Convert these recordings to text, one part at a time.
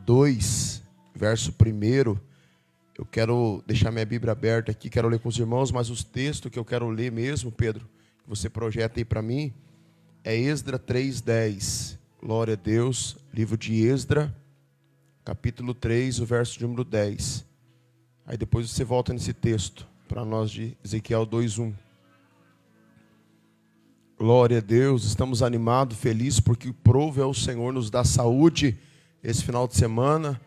2, verso 1. Eu quero deixar minha Bíblia aberta aqui, quero ler com os irmãos, mas os textos que eu quero ler mesmo, Pedro, que você projeta aí para mim, é Esdras 3:10. Glória a Deus, livro de Esdras, capítulo 3, o verso de número 10. Aí depois você volta nesse texto, para nós de Ezequiel 2:1. Glória a Deus, estamos animados, felizes, porque o provo é o Senhor nos dá saúde esse final de semana.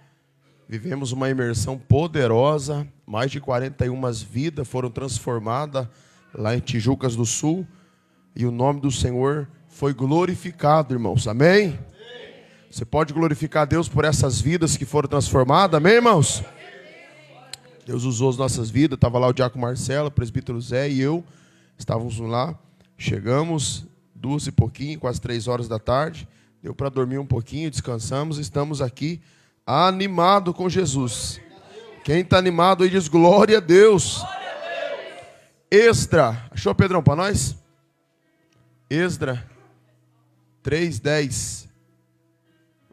Vivemos uma imersão poderosa, mais de 41 vidas foram transformadas lá em Tijucas do Sul, e o nome do Senhor foi glorificado, irmãos, amém? Você pode glorificar a Deus por essas vidas que foram transformadas, amém, irmãos? Deus usou as nossas vidas, estava lá o diácono Marcelo, o presbítero Zé e eu, estávamos lá, chegamos 2 e pouquinho, quase 3 horas da tarde, deu para dormir um pouquinho, descansamos, estamos aqui animado com Jesus. Quem está animado aí diz glória a Deus. Esdras, achou, Pedrão, para nós? Esdras 3:10.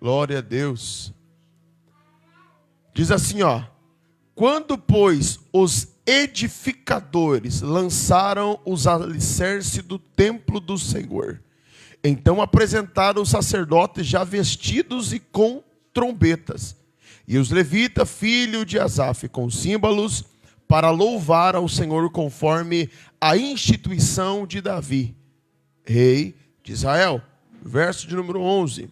Glória a Deus. Diz assim, ó: quando, pois, os edificadores lançaram os alicerces do templo do Senhor, então apresentaram os sacerdotes já vestidos e com trombetas, e os levitas, filho de Asaf, com símbolos, para louvar ao Senhor conforme a instituição de Davi, rei de Israel. Verso de número 11.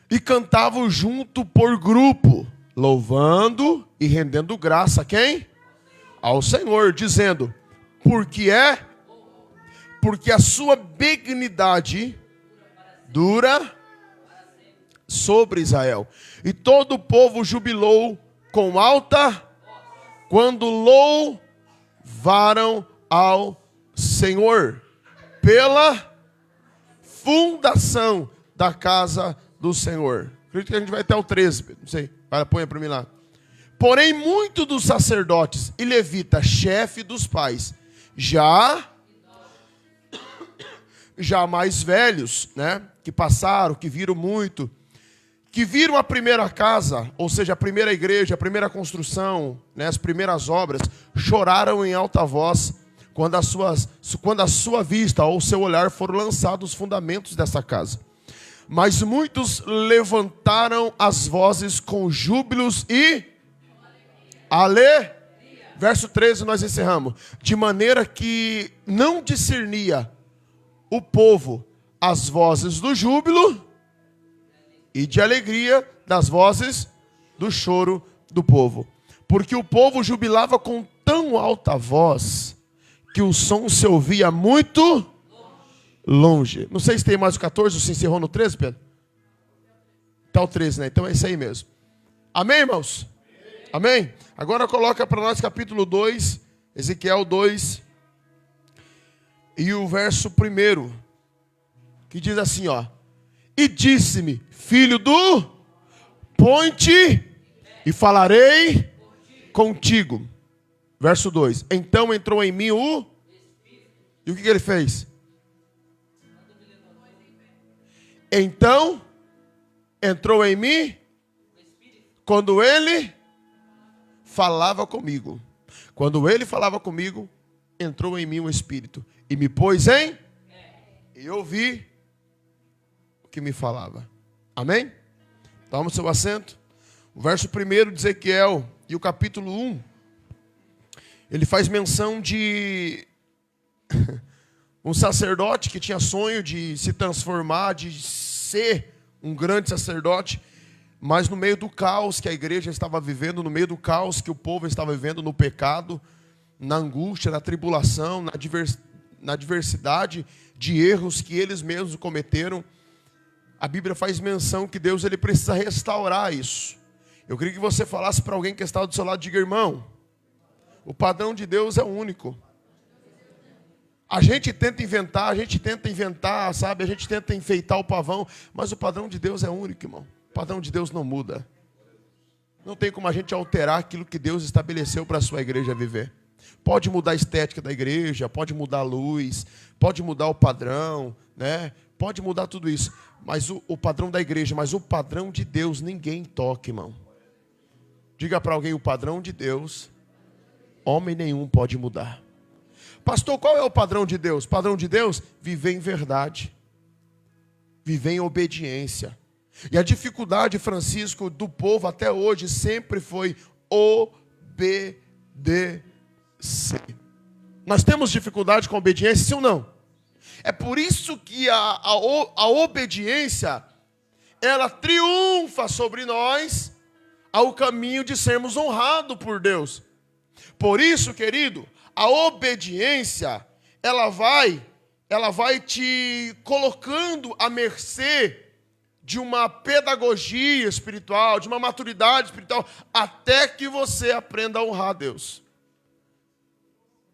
E cantavam junto por grupo, louvando e rendendo graça a quem? Ao Senhor, dizendo: porque a sua benignidade dura sobre Israel. E todo o povo jubilou com alta quando louvaram ao Senhor pela fundação da casa do Senhor. Acredito que a gente vai até o 13, não sei, põe para mim lá. Porém, muitos dos sacerdotes e levitas, chefe dos pais, já mais velhos, né, que passaram, que viram muito, que viram a primeira casa, ou seja, a primeira igreja, a primeira construção, né, as primeiras obras, choraram em alta voz quando a sua vista ou o seu olhar foram lançados os fundamentos dessa casa. Mas muitos levantaram as vozes com júbilos e Verso 13 nós encerramos. De maneira que não discernia o povo as vozes do júbilo e de alegria das vozes do choro do povo. Porque o povo jubilava com tão alta voz que o som se ouvia muito longe. Não sei se tem mais o 14 ou se encerrou no 13, Pedro? Está o 13, né? Então é isso aí mesmo. Amém, irmãos? Amém? Agora coloca para nós capítulo 2, Ezequiel 2, e o verso 1, que diz assim, ó: e disse-me, filho do, põe-te e falarei contigo. Verso 2, então entrou em mim o... E o que ele fez? Então entrou em mim quando ele falava comigo. Quando ele falava comigo, entrou em mim o Espírito e me pôs em... E ouvi o que me falava. Amém? Toma o seu assento. O verso 1 de Ezequiel e o capítulo 1, ele faz menção de um sacerdote que tinha sonho de se transformar, de ser um grande sacerdote, mas no meio do caos que a igreja estava vivendo, no meio do caos que o povo estava vivendo, no pecado, na angústia, na tribulação, na diversidade de erros que eles mesmos cometeram, a Bíblia faz menção que Deus ele precisa restaurar isso. Eu queria que você falasse para alguém que está do seu lado, diga: irmão, o padrão de Deus é único. A gente tenta inventar, sabe? A gente tenta enfeitar o pavão, mas o padrão de Deus é único, irmão. O padrão de Deus não muda. Não tem como a gente alterar aquilo que Deus estabeleceu para a sua igreja viver. Pode mudar a estética da igreja, pode mudar a luz, pode mudar o padrão, né? Pode mudar tudo isso. Mas o padrão da igreja, mas o padrão de Deus ninguém toca, irmão. Diga para alguém: o padrão de Deus, homem nenhum pode mudar. Pastor, qual é o padrão de Deus? O padrão de Deus, viver em verdade, viver em obediência. E a dificuldade, Francisco, do povo até hoje sempre foi obedecer. Nós temos dificuldade com a obediência, sim ou não? É por isso que a obediência, ela triunfa sobre nós ao caminho de sermos honrados por Deus. Por isso, querido, a obediência, ela vai te colocando à mercê de uma pedagogia espiritual, de uma maturidade espiritual, até que você aprenda a honrar a Deus.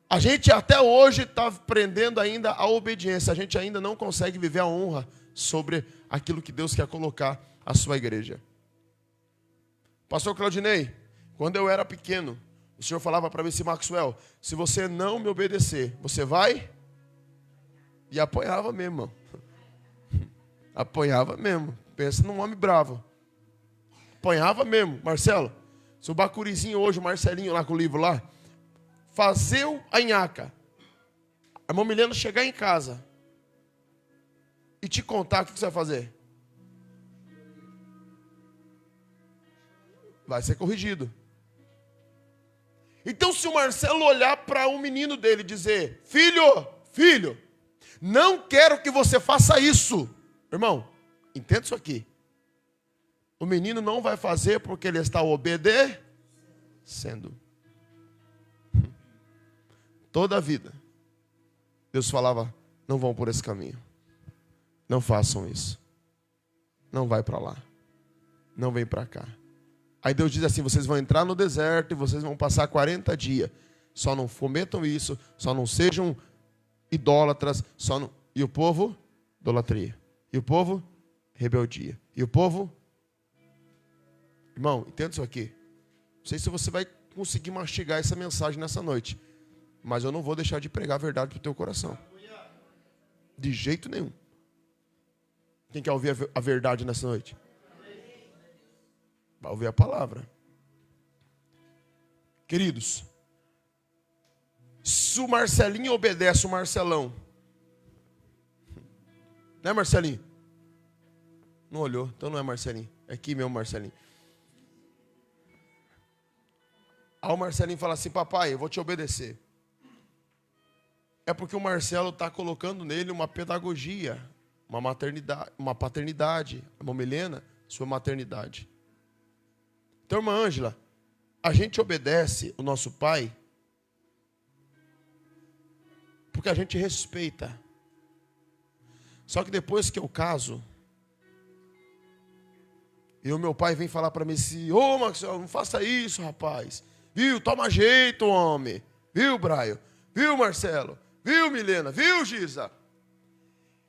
A gente até hoje está aprendendo ainda a obediência. A gente ainda não consegue viver a honra sobre aquilo que Deus quer colocar à sua igreja. Pastor Claudinei, quando eu era pequeno, o Senhor falava para mim assim: Maxwell, se você não me obedecer, você vai? E apanhava mesmo, irmão. Apanhava mesmo. Pensa num homem bravo. Apanhava mesmo. Marcelo, se o Bacurizinho hoje, o Marcelinho lá com o livro lá, fazer a nhaca, a irmã Milena chegar em casa e te contar, o que você vai fazer? Vai ser corrigido. Então, se o Marcelo olhar para um menino dele e dizer: filho, não quero que você faça isso. Irmão, entenda isso aqui. O menino não vai fazer porque ele está obedecendo. Toda a vida, Deus falava: não vão por esse caminho. Não façam isso. Não vai para lá. Não vem para cá. Aí Deus diz assim: vocês vão entrar no deserto e vocês vão passar 40 dias. Só não cometam isso, só não sejam idólatras, E o povo, idolatria. E o povo, rebeldia. E o povo, irmão, entenda isso aqui. Não sei se você vai conseguir mastigar essa mensagem nessa noite, mas eu não vou deixar de pregar a verdade para o teu coração. De jeito nenhum. Quem quer ouvir a verdade nessa noite? Vai ouvir a palavra. Queridos, se o Marcelinho obedece o Marcelão, né, Marcelinho? Não olhou, então não é Marcelinho. É aqui mesmo, Marcelinho. Aí o Marcelinho fala assim: papai, eu vou te obedecer. É porque o Marcelo está colocando nele uma pedagogia, uma maternidade, uma paternidade. A irmã Milena, sua maternidade. Então, irmã Ângela, a gente obedece o nosso pai porque a gente respeita. Só que depois que eu caso, e o meu pai vem falar para mim assim: ô Maxwell, não faça isso, rapaz. Viu? Toma jeito, homem. Viu, Braio? Viu, Marcelo? Viu, Milena? Viu, Giza?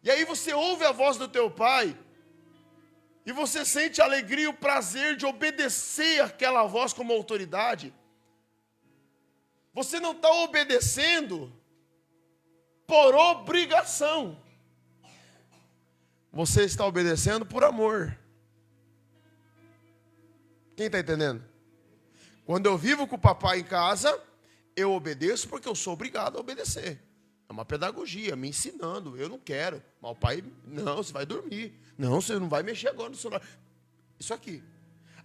E aí você ouve a voz do teu pai e você sente a alegria e o prazer de obedecer aquela voz como autoridade. Você não está obedecendo por obrigação. Você está obedecendo por amor. Quem está entendendo? Quando eu vivo com o papai em casa, eu obedeço porque eu sou obrigado a obedecer. É uma pedagogia, me ensinando. Eu não quero. Mas o pai, não, você vai dormir. Não, você não vai mexer agora no celular. Isso aqui.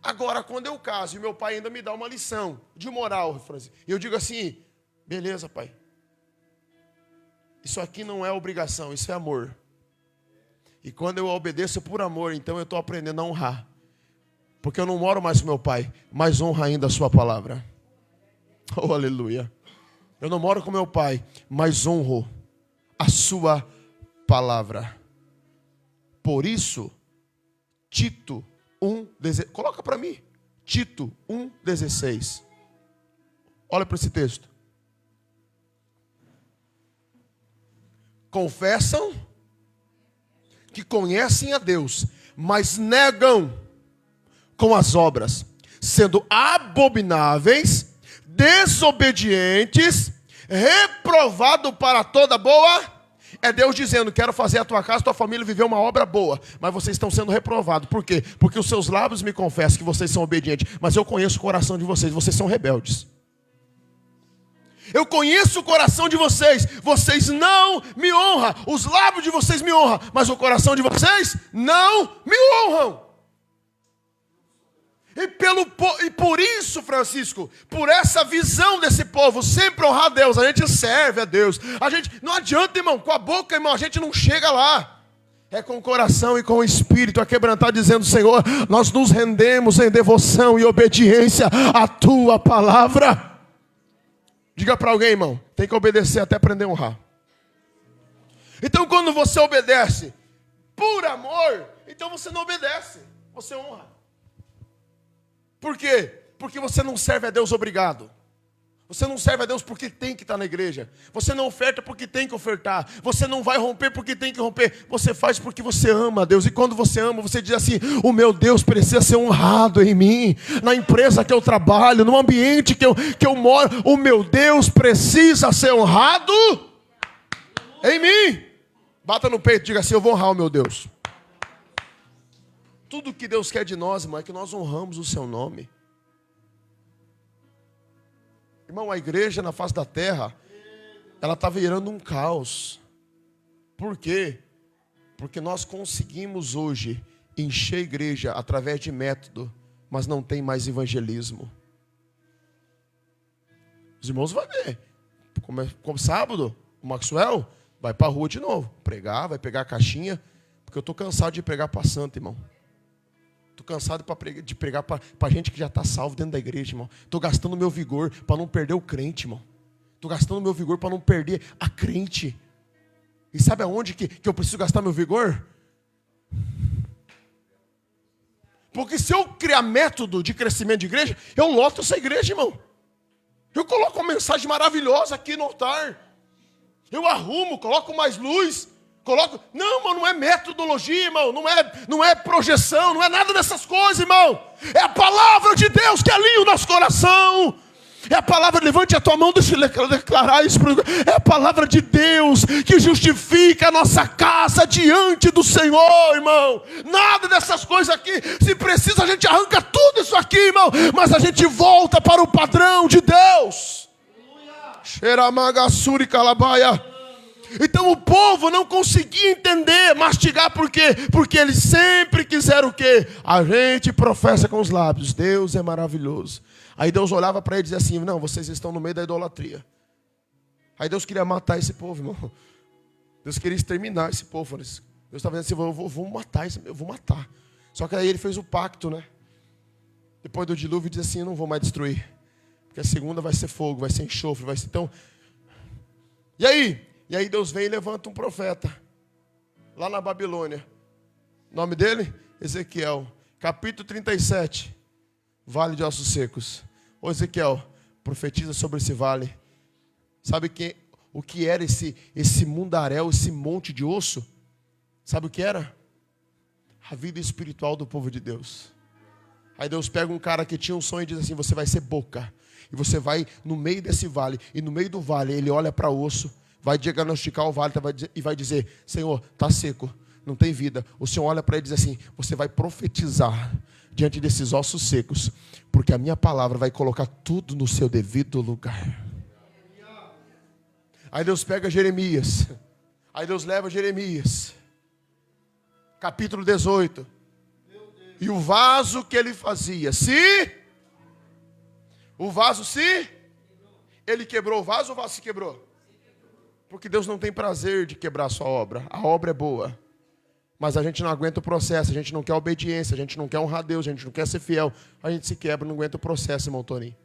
Agora, quando eu caso e meu pai ainda me dá uma lição de moral, Francisco, e eu digo assim: beleza, pai. Isso aqui não é obrigação, isso é amor. E quando eu obedeço por amor, então eu estou aprendendo a honrar. Porque eu não moro mais com meu pai, mas honra ainda a sua palavra. Oh, aleluia. Eu não moro com meu pai, mas honro a sua palavra. Por isso, Tito 1:16. Coloca para mim. Tito 1:16. Olha para esse texto. Confessam que conhecem a Deus, mas negam com as obras, sendo abomináveis, desobedientes, reprovado para toda boa É Deus dizendo, quero fazer a tua casa, tua família viver uma obra boa. Mas vocês estão sendo reprovados. Por quê? Porque os seus lábios me confessam que vocês são obedientes. Mas eu conheço o coração de vocês. Vocês são rebeldes. Eu conheço o coração de vocês. Vocês não me honram. Os lábios de vocês me honram. Mas o coração de vocês não me honram. E por isso, Francisco, por essa visão desse povo, sempre honrar a Deus, a gente serve a Deus. Não adianta, irmão, com a boca, irmão, a gente não chega lá. É com o coração e com o espírito a quebrantar, dizendo, Senhor, nós nos rendemos em devoção e obediência à tua palavra. Diga para alguém, irmão, tem que obedecer até aprender a honrar. Então, quando você obedece por amor, então você não obedece, você honra. Por quê? Porque você não serve a Deus obrigado. Você não serve a Deus porque tem que estar na igreja. Você não oferta porque tem que ofertar. Você não vai romper porque tem que romper. Você faz porque você ama a Deus. E quando você ama, você diz assim, o meu Deus precisa ser honrado em mim. Na empresa que eu trabalho, no ambiente que eu moro. O meu Deus precisa ser honrado em mim. Bata no peito e diga assim, eu vou honrar o meu Deus. Tudo que Deus quer de nós, irmão, é que nós honramos o seu nome. Irmão, a igreja na face da terra, ela está virando um caos. Por quê? Porque nós conseguimos hoje encher a igreja através de método, mas não tem mais evangelismo. Os irmãos vão ver. Como sábado, o Maxwell vai para a rua de novo, pregar, vai pegar a caixinha, porque eu estou cansado de pregar para santo, irmão. Estou cansado de pregar para gente que já está salvo dentro da igreja, irmão. Estou gastando meu vigor para não perder o crente, irmão. Estou gastando meu vigor para não perder a crente. E sabe aonde que eu preciso gastar meu vigor? Porque se eu criar método de crescimento de igreja, eu loto essa igreja, irmão. Eu coloco uma mensagem maravilhosa aqui no altar. Eu arrumo, coloco mais luz. Não, irmão, não é metodologia, irmão, não é projeção, não é nada dessas coisas, irmão. É a palavra de Deus que alinha o nosso coração. É a palavra, levante a tua mão, deixa eu declarar isso. É a palavra de Deus que justifica a nossa casa diante do Senhor, irmão. Nada dessas coisas aqui. Se precisa, a gente arranca tudo isso aqui, irmão. Mas a gente volta para o padrão de Deus. Xeramagassuri calabaia. Então o povo não conseguia entender, mastigar, por quê? Porque eles sempre quiseram o quê? A gente professa com os lábios, Deus é maravilhoso. Aí Deus olhava para ele e dizia assim, não, vocês estão no meio da idolatria. Aí Deus queria matar esse povo, irmão. Deus queria exterminar esse povo. Deus estava dizendo assim, eu vou matar, eu vou matar. Só que aí ele fez o pacto, né? Depois do dilúvio, ele disse assim, eu não vou mais destruir. Porque a segunda vai ser fogo, vai ser enxofre, vai ser... Então... E aí Deus vem e levanta um profeta, lá na Babilônia. O nome dele? Ezequiel. Capítulo 37. Vale de ossos secos. Ô Ezequiel, profetiza sobre esse vale. Sabe o que era esse mundaréu, esse monte de osso? Sabe o que era? A vida espiritual do povo de Deus. Aí Deus pega um cara que tinha um sonho e diz assim, você vai ser boca. E você vai no meio desse vale. E no meio do vale ele olha para o osso. Vai diagnosticar o vale e vai dizer, Senhor, está seco, não tem vida. O Senhor olha para ele e diz assim, você vai profetizar diante desses ossos secos, porque a minha palavra vai colocar tudo no seu devido lugar. Aí Deus pega Jeremias, aí Deus leva Jeremias, capítulo 18, e o vaso que ele fazia, ele quebrou o vaso se quebrou? Porque Deus não tem prazer de quebrar a sua obra. A obra é boa. Mas a gente não aguenta o processo. A gente não quer obediência. A gente não quer honrar Deus. A gente não quer ser fiel. A gente se quebra, não aguenta o processo, irmão Toninho.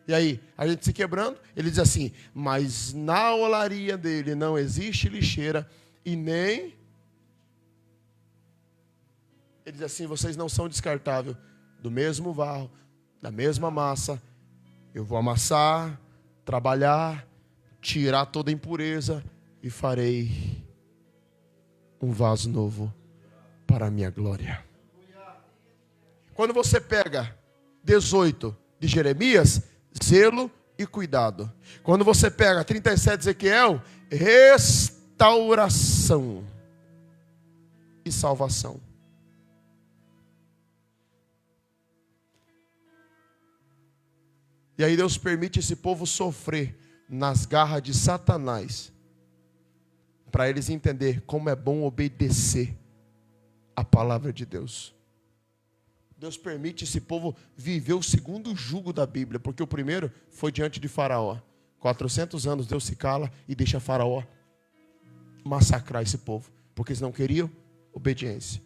E aí, a gente se quebrando, ele diz assim, mas na olaria dele não existe lixeira e nem... Ele diz assim, vocês não são descartáveis. Do mesmo barro, da mesma massa, eu vou amassar, trabalhar, tirar toda a impureza e farei um vaso novo para a minha glória. Quando você pega 18 de Jeremias, zelo e cuidado. Quando você pega 37 de Ezequiel, restauração. restauração e salvação. E aí Deus permite esse povo sofrer nas garras de Satanás, para eles entenderem como é bom obedecer a palavra de Deus. Deus permite esse povo viver o segundo jugo da Bíblia, porque o primeiro foi diante de Faraó. 400 anos Deus se cala e deixa Faraó massacrar esse povo, porque eles não queriam obediência.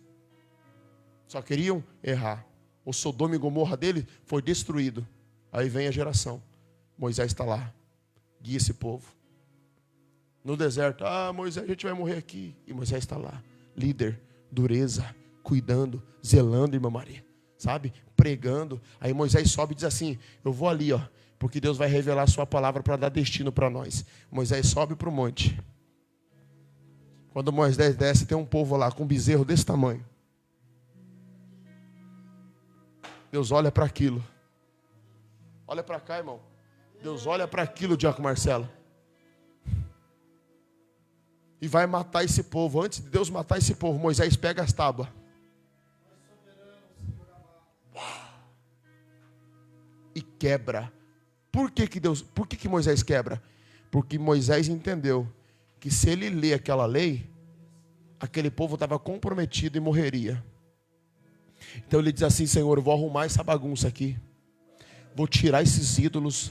Só queriam errar. O Sodoma e Gomorra dele foi destruído. Aí vem a geração. Moisés está lá. Guia esse povo. No deserto. Moisés, a gente vai morrer aqui. E Moisés está lá. Líder, dureza, cuidando, zelando, irmã Maria. Sabe? Pregando. Aí Moisés sobe e diz assim: eu vou ali, ó, porque Deus vai revelar a sua palavra para dar destino para nós. Moisés sobe para o monte. Quando Moisés desce, tem um povo lá com um bezerro desse tamanho. Deus olha para aquilo. Olha para cá, irmão. Deus olha para aquilo, Diácono Marcelo. E vai matar esse povo. Antes de Deus matar esse povo, Moisés pega as tábuas. E quebra. Por que Moisés quebra? Porque Moisés entendeu que se ele ler aquela lei, aquele povo estava comprometido e morreria. Então ele diz assim: Senhor, eu vou arrumar essa bagunça aqui. Vou tirar esses ídolos.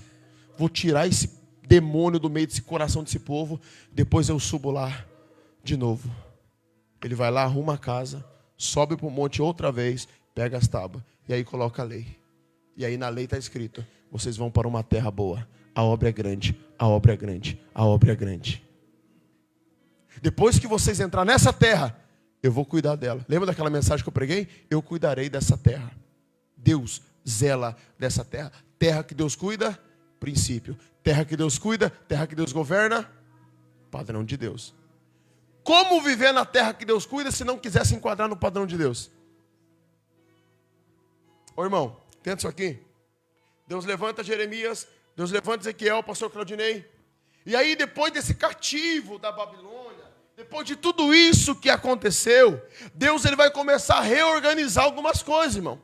Vou tirar esse demônio do meio desse coração desse povo. Depois eu subo lá de novo. Ele vai lá, arruma a casa, sobe para o monte outra vez, pega as tábuas e aí coloca a lei. E aí na lei está escrito: vocês vão para uma terra boa. A obra é grande, a obra é grande, a obra é grande. Depois que vocês entrar nessa terra, eu vou cuidar dela. Lembra daquela mensagem que eu preguei? Eu cuidarei dessa terra. Deus zela dessa terra. Terra que Deus cuida, princípio. Terra que Deus cuida, terra que Deus governa, padrão de Deus. Como viver na terra que Deus cuida se não quiser se enquadrar no padrão de Deus? Ô irmão, tenta isso aqui. Deus levanta Jeremias, Deus levanta Ezequiel, pastor Claudinei. E aí depois desse cativo da Babilônia, depois de tudo isso que aconteceu, Deus ele vai começar a reorganizar algumas coisas, irmão.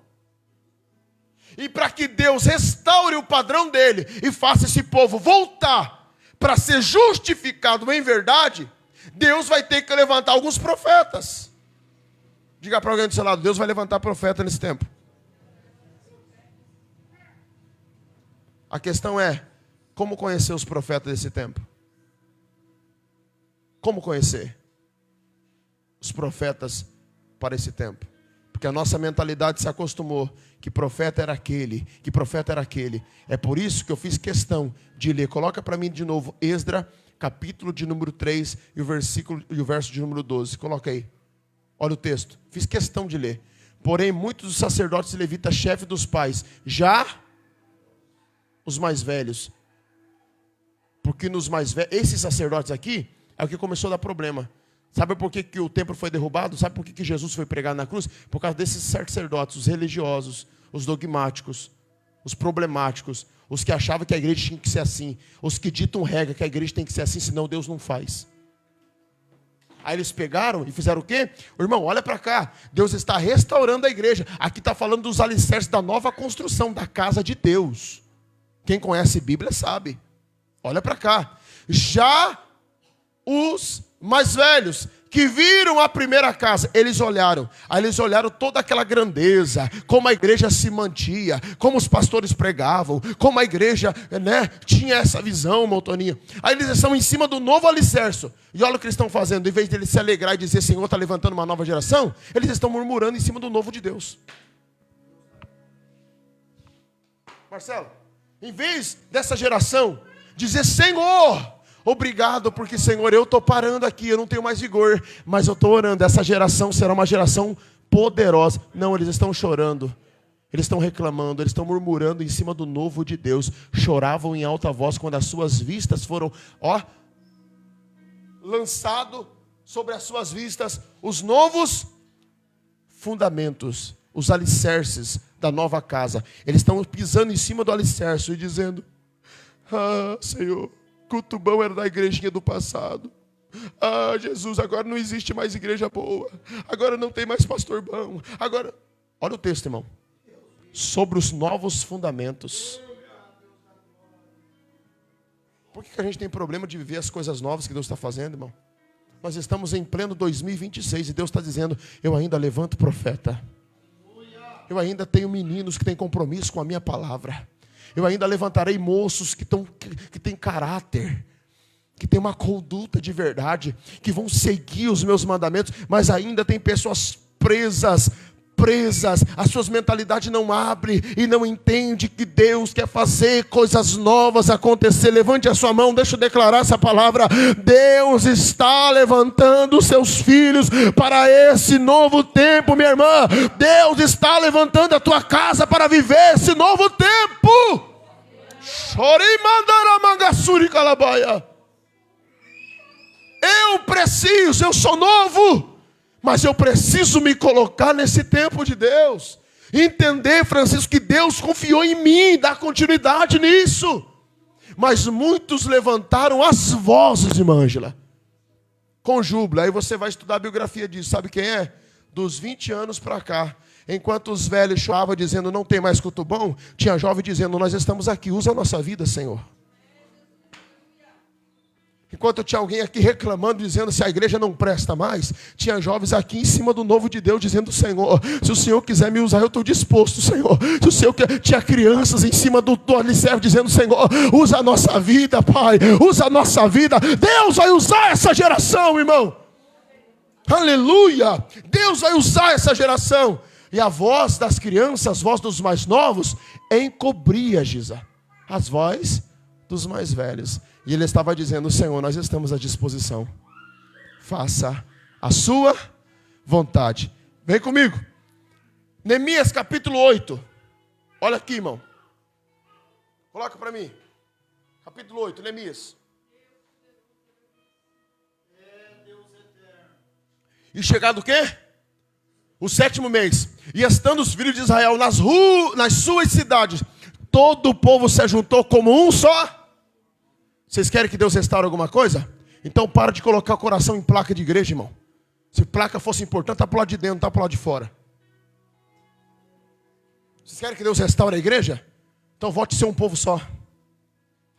E para que Deus restaure o padrão dele e faça esse povo voltar para ser justificado em verdade, Deus vai ter que levantar alguns profetas. Diga para alguém do seu lado: Deus vai levantar profeta nesse tempo. A questão é, como conhecer os profetas desse tempo? Como conhecer os profetas para esse tempo? Porque a nossa mentalidade se acostumou que profeta era aquele, que profeta era aquele. É por isso que eu fiz questão de ler. Coloca para mim de novo Esdra, capítulo de número 3 e o verso de número 12. Coloca aí. Olha o texto. Fiz questão de ler. Porém, muitos dos sacerdotes e levitas, chefe dos pais, já os mais velhos. Porque nos mais velhos, esses sacerdotes aqui, é o que começou a dar problema. Sabe por que o templo foi derrubado? Sabe por que Jesus foi pregado na cruz? Por causa desses sacerdotes, os religiosos, os dogmáticos, os problemáticos, os que achavam que a igreja tinha que ser assim, os que ditam regra que a igreja tem que ser assim, senão Deus não faz. Aí eles pegaram e fizeram o quê? Irmão, olha para cá. Deus está restaurando a igreja. Aqui está falando dos alicerces da nova construção da casa de Deus. Quem conhece Bíblia sabe. Olha para cá. Já os mais velhos que viram a primeira casa, eles olharam. Aí eles olharam toda aquela grandeza, como a igreja se mantia, como os pastores pregavam, como a igreja, tinha essa visão, Montoninho. Aí eles estão em cima do novo alicerce. E olha o que eles estão fazendo. Em vez de eles se alegrar e dizer: Senhor está levantando uma nova geração, eles estão murmurando em cima do novo de Deus. Marcelo, em vez dessa geração dizer: Senhor, obrigado, porque, Senhor, eu estou parando aqui, eu não tenho mais vigor, mas eu estou orando, essa geração será uma geração poderosa. Não, eles estão chorando, eles estão reclamando, eles estão murmurando em cima do novo de Deus. Choravam em alta voz quando as suas vistas foram, lançado sobre as suas vistas os novos fundamentos, os alicerces da nova casa. Eles estão pisando em cima do alicerce e dizendo: Senhor, culto bom era da igrejinha do passado. Ah, Jesus, agora não existe mais igreja boa. Agora não tem mais pastor bom. Agora, olha o texto, irmão. Sobre os novos fundamentos. Por que a gente tem problema de viver as coisas novas que Deus está fazendo, irmão? Nós estamos em pleno 2026 e Deus está dizendo, eu ainda levanto profeta. Eu ainda tenho meninos que têm compromisso com a minha palavra. Eu ainda levantarei moços que têm caráter, que têm uma conduta de verdade, que vão seguir os meus mandamentos, mas ainda tem pessoas presas, as suas mentalidades não abrem e não entendem que Deus quer fazer coisas novas acontecer. Levante a sua mão, deixa eu declarar essa palavra. Deus está levantando os seus filhos para esse novo tempo, minha irmã. Deus está levantando a tua casa para viver esse novo tempo. Eu sou novo, mas eu preciso me colocar nesse tempo de Deus. Entender, Francisco, que Deus confiou em mim, dar continuidade nisso. Mas muitos levantaram as vozes, irmã Ângela, com júbilo. Aí você vai estudar a biografia disso. Sabe quem é? Dos 20 anos para cá. Enquanto os velhos choravam dizendo, não tem mais culto bom, tinha jovem dizendo, nós estamos aqui, usa a nossa vida, Senhor. Enquanto tinha alguém aqui reclamando, dizendo se a igreja não presta mais, tinha jovens aqui em cima do novo de Deus, dizendo, Senhor, se o Senhor quiser me usar, eu estou disposto, Senhor. Se o Senhor quer... Tinha crianças em cima do alicerce, dizendo, Senhor, usa a nossa vida, Pai, usa a nossa vida. Deus vai usar essa geração, irmão. Aleluia! Deus vai usar essa geração. E a voz das crianças, as vozes dos mais novos, encobria, Giza, as vozes dos mais velhos. E ele estava dizendo, Senhor, nós estamos à disposição. Faça a sua vontade. Vem comigo. Neemias capítulo 8. Olha aqui, irmão. Coloca para mim. Capítulo 8, Neemias. E chegado o quê? O 7º mês. E estando os filhos de Israel nas suas cidades, todo o povo se ajuntou como um só. Vocês querem que Deus restaure alguma coisa? Então para de colocar o coração em placa de igreja, irmão. Se placa fosse importante, está para o lado de dentro, não está para o lado de fora. Vocês querem que Deus restaure a igreja? Então volte a ser um povo só.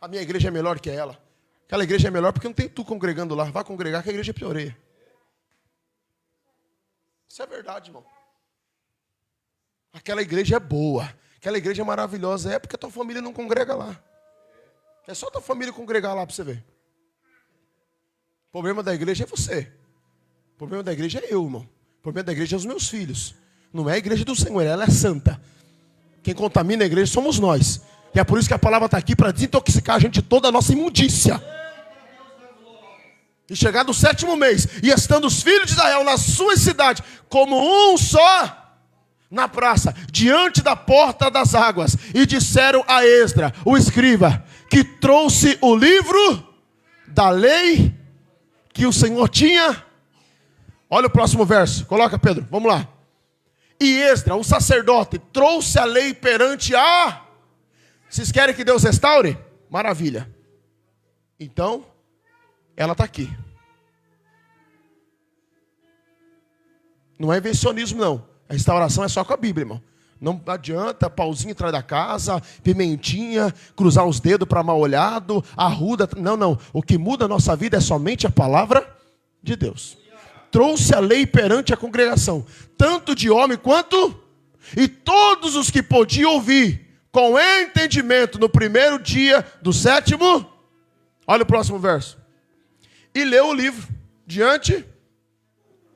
A minha igreja é melhor que ela. Aquela igreja é melhor porque não tem tu congregando lá. Vai congregar que a igreja pioreia. Isso é verdade, irmão. Aquela igreja é boa. Aquela igreja é maravilhosa. É porque a tua família não congrega lá. É só tua família congregar lá para você ver. O problema da igreja é você. O problema da igreja é eu, irmão. O problema da igreja é os meus filhos. Não é a igreja do Senhor, ela é santa. Quem contamina a igreja somos nós. E é por isso que a palavra está aqui para desintoxicar a gente de toda a nossa imundícia. E chegado o 7º mês, e estando os filhos de Israel nas suas cidades, como um só, na praça, diante da porta das águas, e disseram a Esdra, o escriba, que trouxe o livro da lei que o Senhor tinha. Olha o próximo verso, coloca, Pedro, vamos lá. E Esdra, o sacerdote, trouxe a lei perante a... Vocês querem que Deus restaure? Maravilha. Então, ela está aqui. Não é invencionismo, não. A restauração é só com a Bíblia, irmão. Não adianta pauzinho atrás da casa, pimentinha, cruzar os dedos para mal olhado, arruda. Não, não. O que muda a nossa vida é somente a palavra de Deus. Trouxe a lei perante a congregação, tanto de homem quanto... E todos os que podiam ouvir, com entendimento, no primeiro dia do 7º... Olha o próximo verso. E leu o livro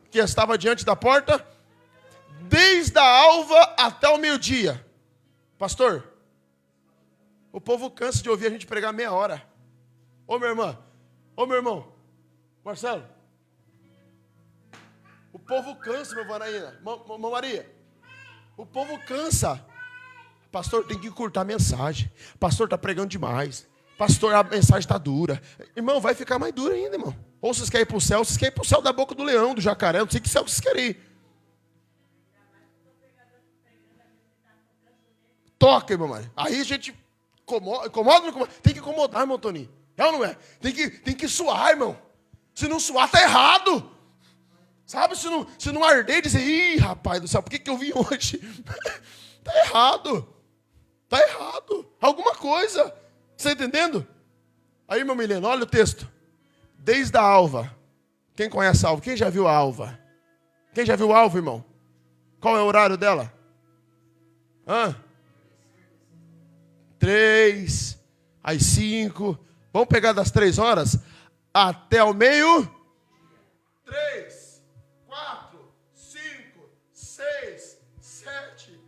que estava diante da porta, desde a alva até o meio-dia. Pastor, o povo cansa de ouvir a gente pregar meia hora. Ô minha irmã, ô meu irmão, Marcelo, o povo cansa, meu Vanaína, Mão Maria, o povo cansa. Pastor, tem que encurtar a mensagem. Pastor, está pregando demais. Pastor, a mensagem está dura. Irmão, vai ficar mais dura ainda, irmão. Ou vocês querem ir para o céu, vocês querem ir para o céu da boca do leão, do jacaré, não sei que céu vocês querem ir. Toca, irmão Maria. Aí a gente incomoda, não incomoda? Tem que incomodar, irmão Toninho. É ou não é? Tem que suar, irmão. Se não suar, está errado. Sabe, se não arder, dizer, ih, rapaz do céu, por que eu vim hoje? Está errado. Está errado. Alguma coisa. Você está entendendo? Aí, meu Mileno, olha o texto. Desde a alva. Quem conhece a alva? Quem já viu a alva? Quem já viu a alva, irmão? Qual é o horário dela? 3, às 5. Vamos pegar das 3 horas até o meio. 3, 4, 5, 6, 7,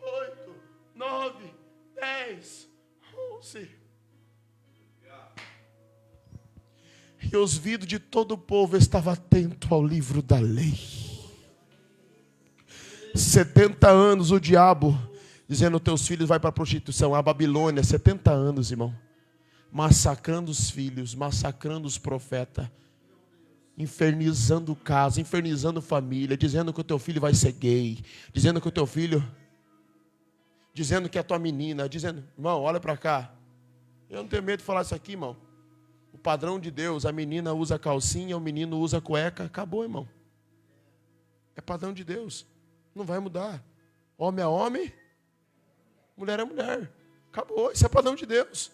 8, 9, 10, 11. E os ouvidos de todo o povo estavam atentos ao livro da lei. 70 anos o diabo dizendo, teus filhos vai para a prostituição. A Babilônia, 70 anos, irmão. Massacrando os filhos, massacrando os profetas. Infernizando casa, infernizando família. Dizendo que o teu filho vai ser gay. Dizendo que o teu filho... Dizendo que é a tua menina. Dizendo, irmão, olha para cá. Eu não tenho medo de falar isso aqui, irmão. O padrão de Deus, a menina usa calcinha, o menino usa cueca. Acabou, irmão. É padrão de Deus. Não vai mudar. Homem é homem, mulher é mulher. Acabou, isso é padrão de Deus.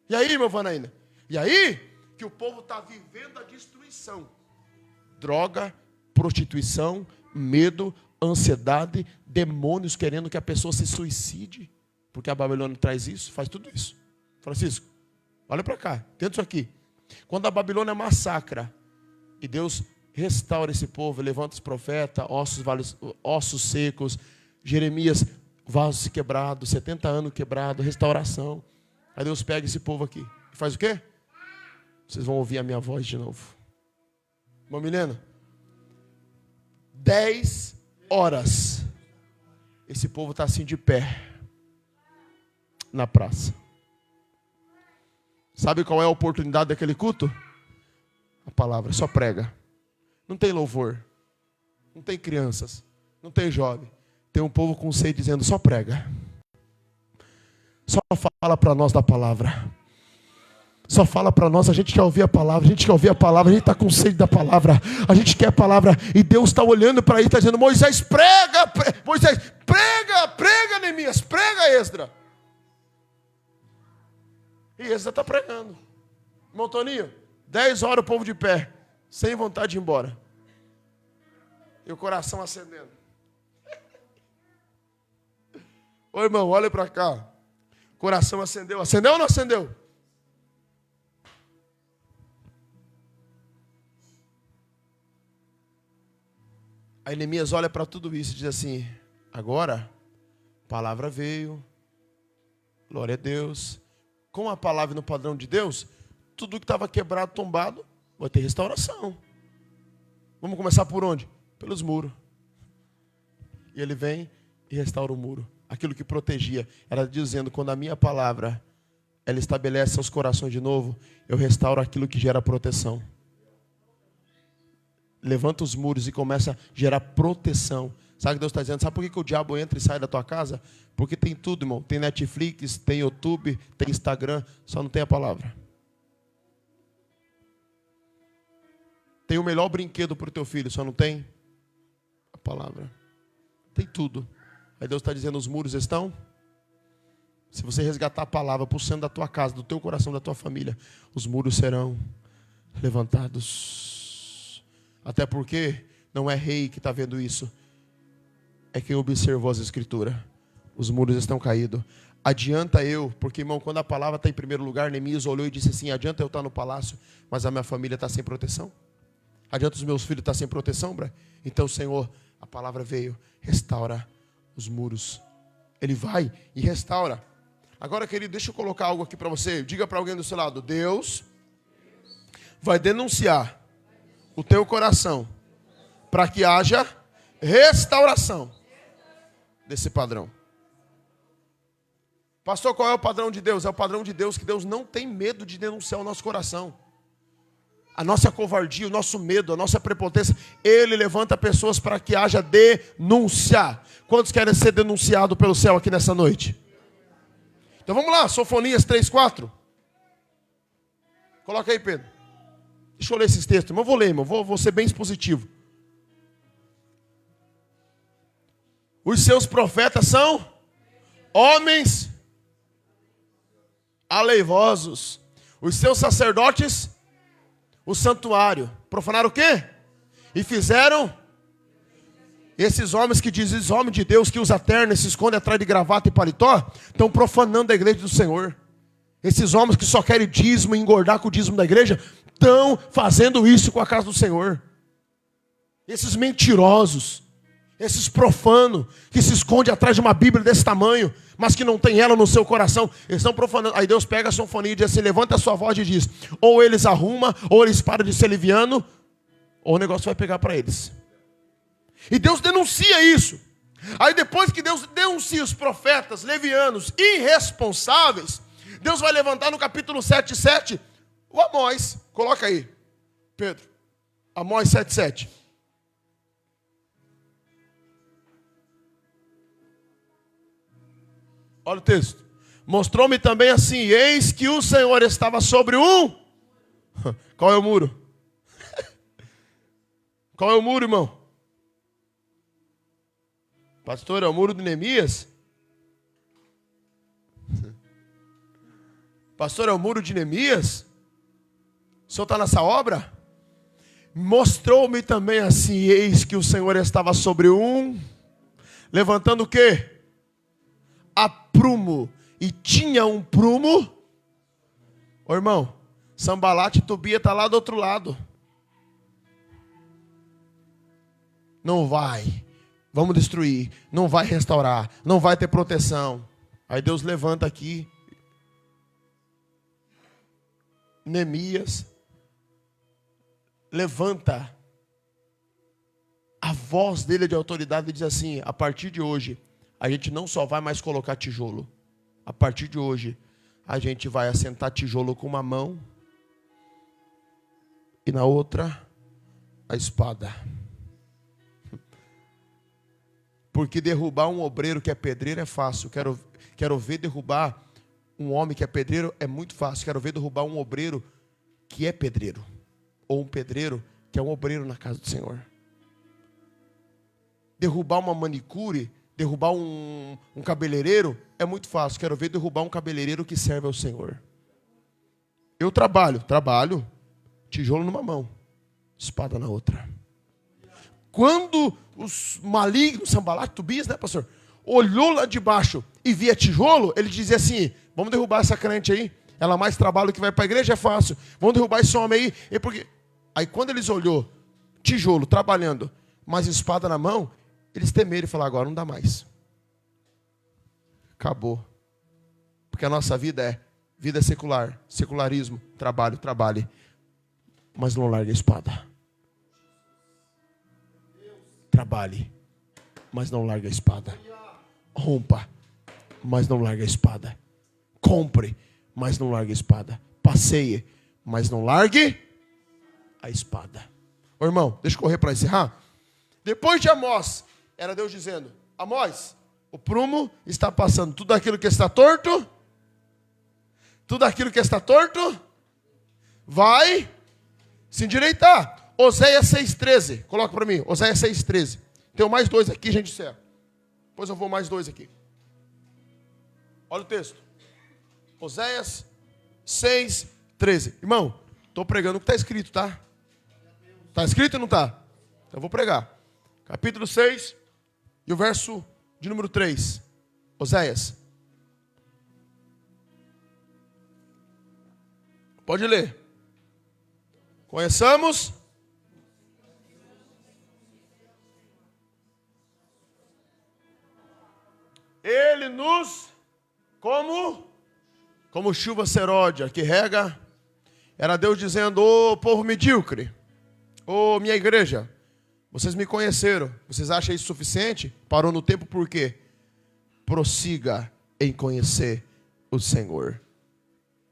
E aí, meu Vanaína? E aí que o povo está vivendo a destruição. Droga, prostituição, medo, ansiedade, demônios querendo que a pessoa se suicide. Porque a Babilônia traz isso, faz tudo isso. Francisco, olha para cá, tenta isso aqui. Quando a Babilônia massacra e Deus restaura esse povo, levanta os profetas, ossos secos, Jeremias, vasos quebrados, 70 anos quebrado, restauração. Aí Deus pega esse povo aqui e faz o quê? Vocês vão ouvir a minha voz de novo. Irmã Milena, 10 horas, esse povo está assim de pé, na praça. Sabe qual é a oportunidade daquele culto? A palavra, só prega. Não tem louvor, não tem crianças, não tem jovem. Tem um povo com sede dizendo, só prega. Só fala para nós da palavra. Só fala para nós, a gente quer ouvir a palavra, a gente quer ouvir a palavra, a gente está com sede da palavra, a gente quer a palavra, e Deus está olhando para ele, está dizendo, Moisés, prega, Moisés, prega, Neemias, prega, Esdra. E Esdra está pregando. Irmão Toninho, 10 horas o povo de pé, sem vontade de ir embora. E o coração acendendo. Ô irmão, olha para cá. Coração acendeu. Acendeu ou não acendeu? Aí Neemias olha para tudo isso e diz assim, agora, a palavra veio, glória a Deus. Com a palavra no padrão de Deus, tudo que estava quebrado, tombado, vai ter restauração. Vamos começar por onde? Pelos muros. E ele vem e restaura o muro. Aquilo que protegia. Era dizendo, quando a minha palavra, ela estabelece seus corações de novo, eu restauro aquilo que gera proteção. Levanta os muros e começa a gerar proteção. Sabe o que Deus está dizendo? Sabe por que o diabo entra e sai da tua casa? Porque tem tudo, irmão. Tem Netflix, tem YouTube, tem Instagram, só não tem a palavra. Tem o melhor brinquedo para o teu filho, só não tem a palavra. Tem tudo. Aí Deus está dizendo, os muros estão. Se você resgatar a palavra para o centro da tua casa, do teu coração, da tua família, os muros serão levantados. Até porque não é rei que está vendo isso. É quem observou as escrituras. Os muros estão caídos. Adianta eu, porque irmão, quando a palavra está em primeiro lugar, Neemias olhou e disse assim, adianta eu estar no palácio, mas a minha família está sem proteção? Adianta os meus filhos estar sem proteção, Bra? Então, Senhor, a palavra veio, restaura os muros. Ele vai e restaura. Agora, querido, deixa eu colocar algo aqui para você. Diga para alguém do seu lado, Deus vai denunciar o teu coração para que haja restauração desse padrão. Pastor, qual é o padrão de Deus? É o padrão de Deus que Deus não tem medo de denunciar o nosso coração. A nossa covardia, o nosso medo, a nossa prepotência, Ele levanta pessoas para que haja denúncia. Quantos querem ser denunciados pelo céu aqui nessa noite? Então vamos lá, Sofonias 3:4. Coloca aí, Pedro. Deixa eu ler esses textos, irmão. Eu vou ler, irmão. Vou ser bem expositivo. Os seus profetas são homens aleivosos. Os seus sacerdotes, o santuário. Profanaram o quê? E fizeram... Esses homens que dizem, esses homens de Deus que usa terno e se esconde atrás de gravata e paletó, estão profanando a igreja do Senhor. Esses homens que só querem dízimo e engordar com o dízimo da igreja, estão fazendo isso com a casa do Senhor. Esses mentirosos, esses profanos, que se escondem atrás de uma Bíblia desse tamanho, mas que não tem ela no seu coração, eles estão profanando. Aí Deus pega a sinfonia e diz assim, levanta a sua voz e diz, ou eles arrumam, ou eles param de ser leviano, ou o negócio vai pegar para eles. E Deus denuncia isso. Aí depois que Deus denuncia os profetas levianos irresponsáveis, Deus vai levantar no capítulo 7:7 o Amós. Coloca aí, Pedro. Amós 7:7. Olha o texto. Mostrou-me também assim, eis que o Senhor estava sobre um... Qual é o muro? Qual é o muro, irmão? Pastor, é o muro de Neemias? Pastor, é o muro de Neemias? O senhor está nessa obra? Mostrou-me também assim, eis que o Senhor estava sobre um, levantando o quê? Aprumo. E tinha um prumo. Ô irmão, Sambalate e Tobia está lá do outro lado. Não vai. Vamos destruir, não vai restaurar, não vai ter proteção. Aí Deus levanta aqui. Neemias levanta a voz dele de autoridade e diz assim, a partir de hoje, a gente não só vai mais colocar tijolo. A partir de hoje, a gente vai assentar tijolo com uma mão e na outra, a espada. Porque derrubar um obreiro que é pedreiro é fácil. Quero ver derrubar um homem que é pedreiro é muito fácil. Quero ver derrubar um obreiro que é pedreiro. Ou um pedreiro que é um obreiro na casa do Senhor. Derrubar uma manicure, derrubar um cabeleireiro é muito fácil. Quero ver derrubar um cabeleireiro que serve ao Senhor. Eu trabalho. Tijolo numa mão, espada na outra. Quando os malignos, Sambalate, Tobias, né, pastor? Olhou lá de baixo e via tijolo, ele dizia assim, vamos derrubar essa crente aí. Ela mais trabalha que vai para a igreja, é fácil. Vamos derrubar esse homem aí. Aí quando eles olhou, tijolo, trabalhando, mas espada na mão, eles temeram e falaram, agora não dá mais. Acabou. Porque a nossa vida é vida secular, secularismo, trabalhe. Mas não largue a espada. Trabalhe, mas não largue a espada. Rompa, mas não largue a espada. Compre, mas não largue a espada. Passeie, mas não largue a espada. Ô irmão, deixa eu correr para encerrar. Depois de Amós, era Deus dizendo, Amós, o prumo está passando. Tudo aquilo que está torto, vai se endireitar. Oséias 6,13. Coloca para mim. Oséias 6,13. Tenho mais dois aqui, gente do céu. Depois eu vou mais dois aqui. Olha o texto. Oséias 6,13. Irmão, estou pregando o que está escrito, tá? Está escrito ou não está? Então eu vou pregar. Capítulo 6 e o verso de número 3. Oséias. Pode ler. Conheçamos... Ele nos, como chuva seródia, que rega, era Deus dizendo, ô povo medíocre, ô minha igreja, vocês me conheceram, vocês acham isso suficiente? Parou no tempo por quê? Prossiga em conhecer o Senhor.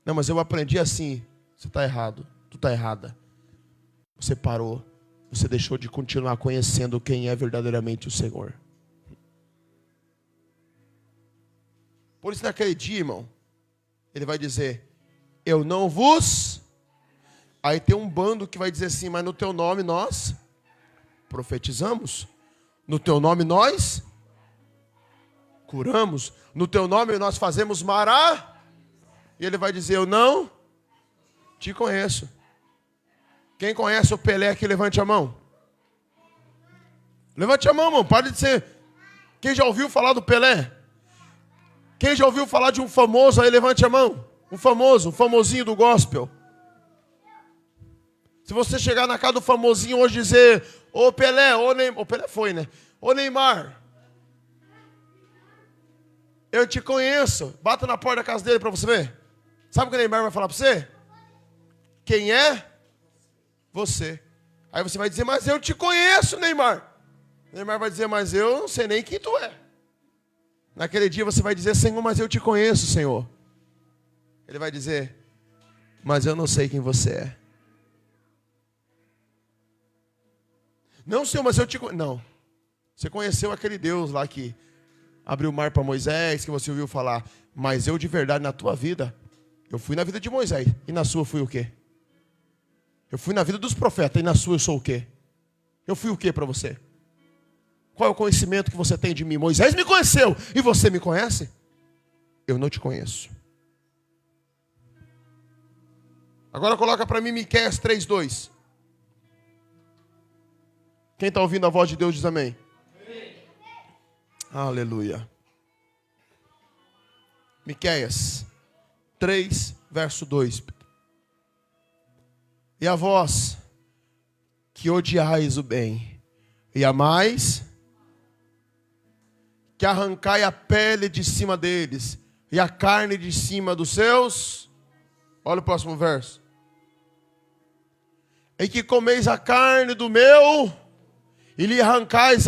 Não, mas eu aprendi assim, você está errado, tu está errada. Você parou, você deixou de continuar conhecendo quem é verdadeiramente o Senhor. Por isso naquele dia, irmão, ele vai dizer, eu não vos Aí tem um bando que vai dizer assim, mas no teu nome nós profetizamos. No teu nome nós curamos. No teu nome nós fazemos mará. E ele vai dizer, eu não te conheço. Quem conhece o Pelé aqui, levante a mão. Levante a mão, irmão. Pare de ser. Quem já ouviu falar do Pelé? Quem já ouviu falar de um famoso aí, levante a mão. Um famosinho do gospel. Se você chegar na casa do famosinho hoje e dizer, ô Pelé, ô Neymar, o Pelé foi, né? Ô Neymar, eu te conheço. Bata na porta da casa dele para você ver. Sabe o que o Neymar vai falar para você? Quem é? Você. Aí você vai dizer, mas eu te conheço, Neymar. O Neymar vai dizer, mas eu não sei nem quem tu é. Naquele dia você vai dizer, Senhor, mas eu te conheço, Senhor. Ele vai dizer, mas eu não sei quem você é. Não, Senhor, mas eu te conheço. Não. Você conheceu aquele Deus lá que abriu o mar para Moisés, que você ouviu falar. Mas eu de verdade, na tua vida, eu fui na vida de Moisés. E na sua eu fui o quê? Eu fui na vida dos profetas. E na sua eu sou o quê? Eu fui o quê para você? Qual é o conhecimento que você tem de mim? Moisés me conheceu. E você me conhece? Eu não te conheço. Agora coloca para mim Miqueias 3:2. Quem está ouvindo a voz de Deus diz amém. Amém. Aleluia. Miqueias 3, verso 2. E a vós que odiais o bem e amais, que arrancai a pele de cima deles e a carne de cima dos seus. Olha o próximo verso. Em que comeis a carne do meu e lhe arrancais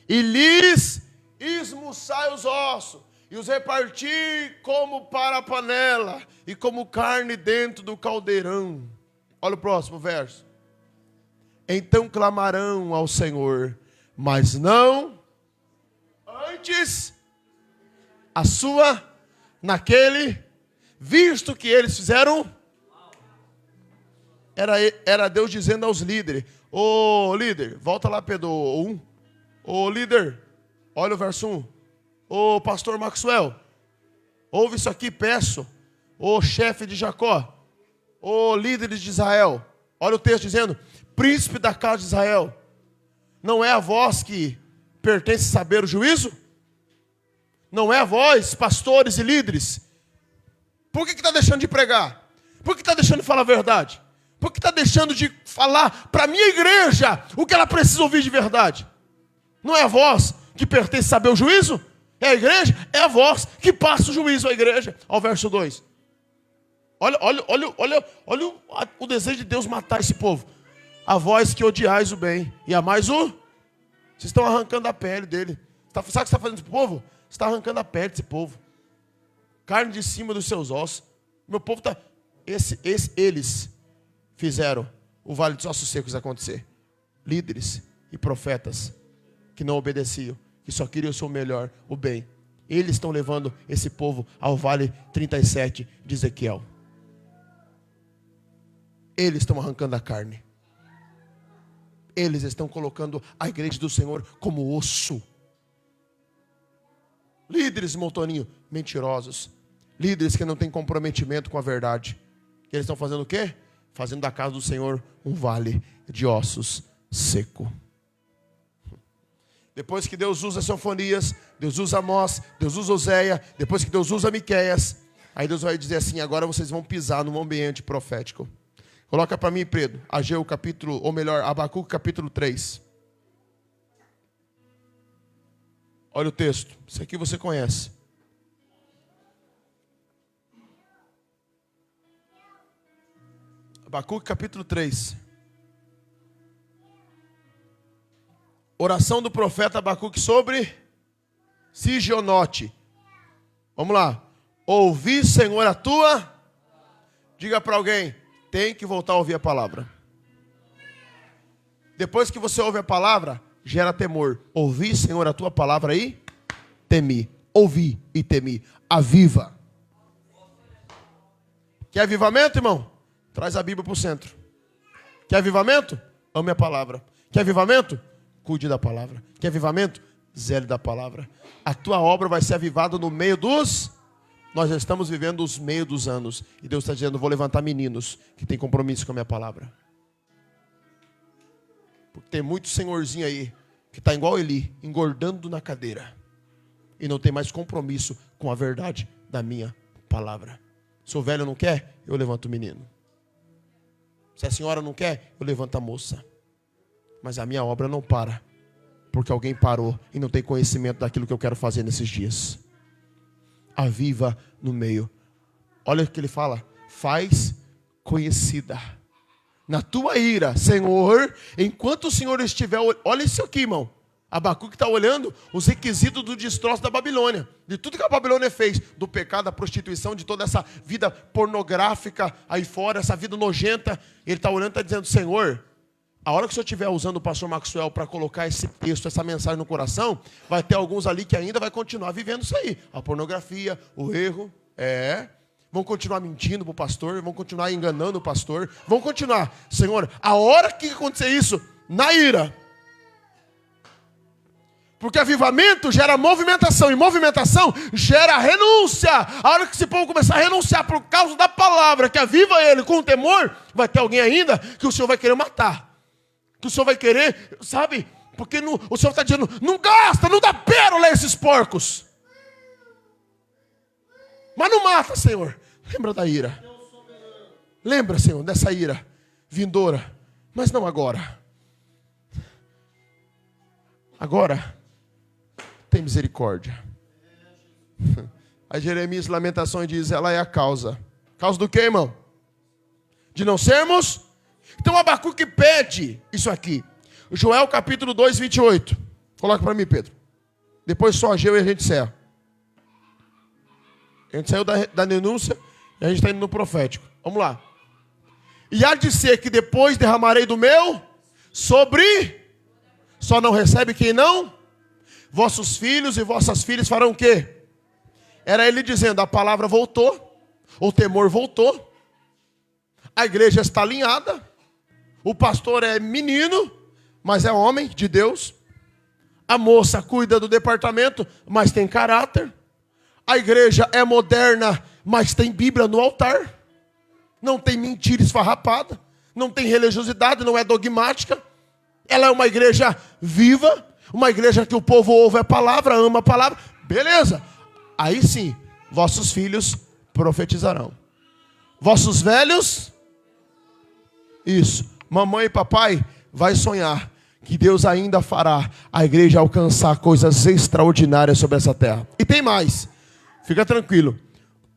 e lhes esmuçai os ossos e os reparti como para a panela e como carne dentro do caldeirão. Olha o próximo verso. Então clamarão ao Senhor, mas não antes a sua naquele, visto que eles fizeram. Era Deus dizendo aos líderes, ô líder, volta lá Pedro 1. Ô líder, olha o verso 1. Ô pastor Maxwell, ouve isso aqui, peço. Ô chefe de Jacó, ô líderes de Israel. Olha o texto dizendo, príncipe da casa de Israel. Não é a vós que pertence saber o juízo? Não é a vós, pastores e líderes? Por que está deixando de pregar? Por que está deixando de falar a verdade? Por que está deixando de falar para a minha igreja o que ela precisa ouvir de verdade? Não é a vós que pertence saber o juízo? É a igreja? É a vós que passa o juízo à igreja. Ao verso 2. Olha o desejo de Deus matar esse povo. A vós que odiais o bem e amais o... Vocês estão arrancando a pele dele. Sabe o que você está fazendo com o povo? Você está arrancando a pele desse povo. Carne de cima dos seus ossos. Meu povo está... Eles fizeram o vale dos ossos secos acontecer. Líderes e profetas que não obedeciam, que só queriam o seu melhor, o bem. Eles estão levando esse povo ao vale 37 de Ezequiel. Eles estão arrancando a carne. Eles estão colocando a igreja do Senhor como osso. Líderes, montoninho, mentirosos. Líderes que não têm comprometimento com a verdade. Eles estão fazendo o quê? Fazendo da casa do Senhor um vale de ossos seco. Depois que Deus usa Sofonias, Deus usa Amós, Deus usa Oséia, depois que Deus usa Miqueias, aí Deus vai dizer assim, agora vocês vão pisar num ambiente profético. Coloca para mim, Pedro, Ageu capítulo, ou melhor, Abacuque capítulo 3. Olha o texto, isso aqui você conhece. Abacuque capítulo 3. Oração do profeta Abacuque sobre Sigionote. Vamos lá. Ouvi, Senhor, a tua. Diga para alguém, tem que voltar a ouvir a palavra. Depois que você ouve a palavra, gera temor. Ouvi, Senhor, a tua palavra aí, temi. Ouvi e temi. Aviva. Quer avivamento, irmão? Traz a Bíblia para o centro. Quer avivamento? Ame a palavra. Quer avivamento? Cuide da palavra. Quer avivamento? Zele da palavra. A tua obra vai ser avivada no meio dos... Nós já estamos vivendo os meios dos anos. E Deus está dizendo, vou levantar meninos que têm compromisso com a minha palavra. Porque tem muito senhorzinho aí que está igual Eli, engordando na cadeira. E não tem mais compromisso com a verdade da minha palavra. Se o velho não quer, eu levanto o menino. Se a senhora não quer, eu levanto a moça. Mas a minha obra não para. Porque alguém parou e não tem conhecimento daquilo que eu quero fazer nesses dias. Aviva no meio. Olha o que ele fala. Faz conhecida. Na tua ira, Senhor, enquanto o Senhor estiver... Olha isso aqui, irmão. Abacuque está olhando os requisitos do destroço da Babilônia. De tudo que a Babilônia fez. Do pecado, da prostituição, de toda essa vida pornográfica aí fora, essa vida nojenta. Ele está olhando e está dizendo, Senhor, a hora que o Senhor estiver usando o pastor Maxwell para colocar esse texto, essa mensagem no coração, vai ter alguns ali que ainda vai continuar vivendo isso aí. A pornografia, o erro, vão continuar mentindo para o pastor, vão continuar enganando o pastor, vão continuar. Senhor, a hora que acontecer isso, na ira... Porque avivamento gera movimentação. E movimentação gera renúncia. A hora que esse povo começar a renunciar por causa da palavra, que aviva ele com temor, vai ter alguém ainda que o Senhor vai querer matar. Que o Senhor vai querer, sabe? Porque o Senhor está dizendo, não gasta, não dá pérola a esses porcos. Mas não mata, Senhor. Lembra da ira. Lembra, Senhor, dessa ira vindoura. Mas não agora. Agora... tem misericórdia. A Jeremias Lamentações diz, ela é a causa. Causa do quê, irmão? De não sermos? Então Abacuque pede isso aqui. Joel capítulo 2, 28. Coloca para mim, Pedro. Depois só Ageu e a gente encerra. A gente saiu da denúncia e a gente está indo no profético. Vamos lá. E há de ser que depois derramarei do meu sobre... Só não recebe quem não... Vossos filhos e vossas filhas farão o quê? Era ele dizendo, a palavra voltou, o temor voltou, a igreja está alinhada, o pastor é menino, mas é homem de Deus, a moça cuida do departamento, mas tem caráter, a igreja é moderna, mas tem Bíblia no altar, não tem mentira esfarrapada, não tem religiosidade, não é dogmática, ela é uma igreja viva, uma igreja que o povo ouve a palavra, ama a palavra. Beleza. Aí sim, vossos filhos profetizarão. Vossos velhos, isso. Mamãe e papai vai sonhar que Deus ainda fará a igreja alcançar coisas extraordinárias sobre essa terra. E tem mais. Fica tranquilo.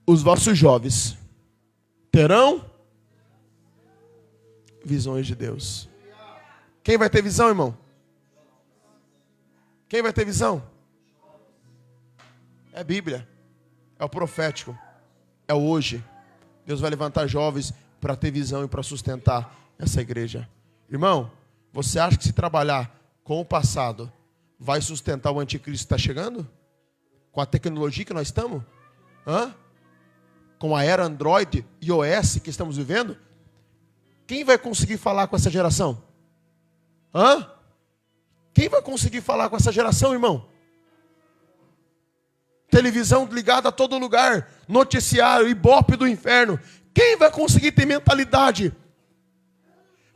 Os vossos jovens terão visões de Deus. Quem vai ter visão, irmão? Quem vai ter visão? É a Bíblia. É o profético. É o hoje. Deus vai levantar jovens para ter visão e para sustentar essa igreja. Irmão, você acha que se trabalhar com o passado vai sustentar o anticristo que está chegando? Com a tecnologia que nós estamos? Com a era Android e iOS que estamos vivendo? Quem vai conseguir falar com essa geração? Quem vai conseguir falar com essa geração, irmão? Televisão ligada a todo lugar. Noticiário, ibope do inferno. Quem vai conseguir ter mentalidade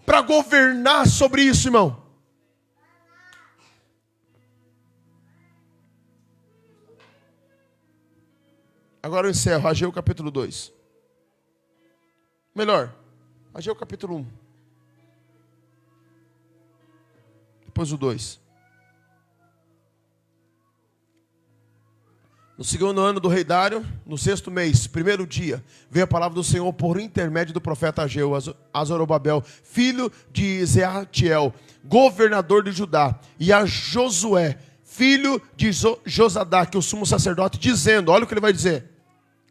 para governar sobre isso, irmão? Agora eu encerro. Ageu capítulo 2. Melhor, Ageu capítulo 1. Depois o 2. No segundo ano do rei Dário, no 6º mês, 1º dia, veio a palavra do Senhor por intermédio do profeta Ageu, a Zorobabel, filho de Zeatiel, governador de Judá, e a Josué, filho de Josadaque, o sumo sacerdote, dizendo, olha o que ele vai dizer.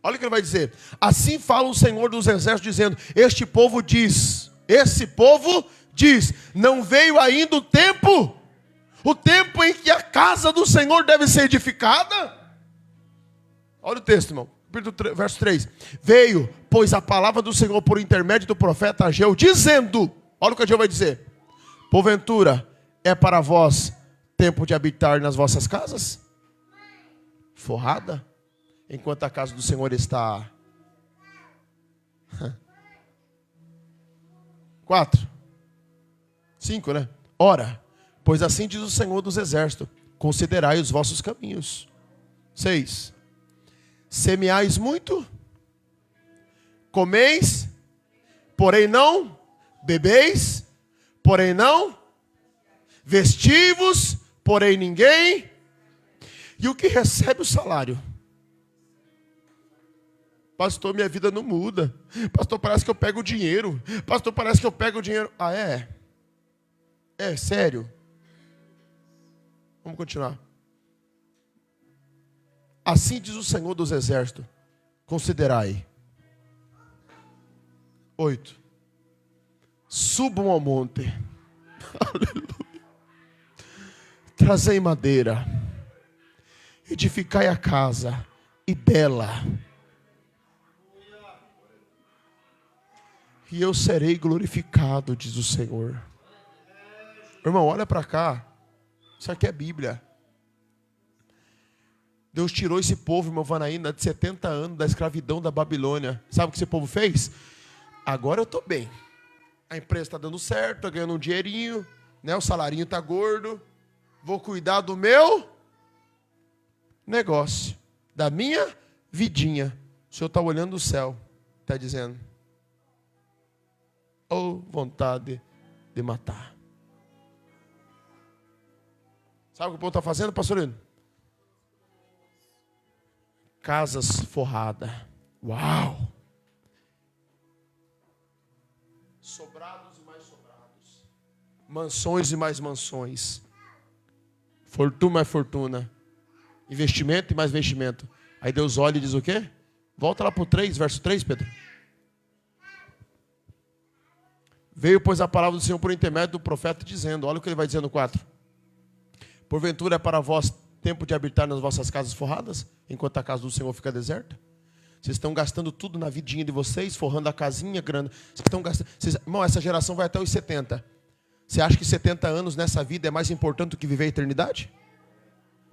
Olha o que ele vai dizer. Assim fala o Senhor dos exércitos, dizendo, esse povo diz, não veio ainda o tempo em que a casa do Senhor deve ser edificada? Olha o texto, irmão. verso 3. Veio, pois, a palavra do Senhor por intermédio do profeta Ageu, dizendo, olha o que Ageu vai dizer. Porventura, é para vós tempo de habitar nas vossas casas? Forrada? Enquanto a casa do Senhor está... 4. 5, né? Ora, pois assim diz o Senhor dos Exércitos, considerai os vossos caminhos. 6. Semeais muito, comeis, porém não, bebeis, porém não, vestivos, porém ninguém, e o que recebe o salário? Pastor, minha vida não muda. Pastor, parece que eu pego o dinheiro. Pastor, parece que eu pego o dinheiro. Ah, é? É, sério? Vamos continuar. Assim diz o Senhor dos Exércitos, considerai. 8. Subam ao monte. Aleluia. Trazei madeira. Edificai a casa e dela. E eu serei glorificado, diz o Senhor. Irmão, olha para cá. Isso aqui é Bíblia. Deus tirou esse povo, irmão Vanaína, de 70 anos da escravidão da Babilônia. Sabe o que esse povo fez? Agora eu estou bem. A empresa está dando certo, estou ganhando um dinheirinho, né? O salarinho está gordo. Vou cuidar do meu negócio, da minha vidinha. O Senhor está olhando o céu, está dizendo, vontade de matar. Sabe o que o povo está fazendo, pastorino? Casas forradas. Uau! Sobrados e mais sobrados. Mansões e mais mansões. Fortuna e mais fortuna. Investimento e mais investimento. Aí Deus olha e diz o quê? Volta lá para o 3, verso 3, Pedro. Veio, pois, a palavra do Senhor por intermédio do profeta, dizendo, olha o que ele vai dizer no 4. Porventura é para vós tempo de habitar nas vossas casas forradas, enquanto a casa do Senhor fica deserta? Vocês estão gastando tudo na vidinha de vocês, forrando a casinha grande. Vocês estão gastando... Irmão, essa geração vai até os 70. Você acha que 70 anos nessa vida é mais importante do que viver a eternidade?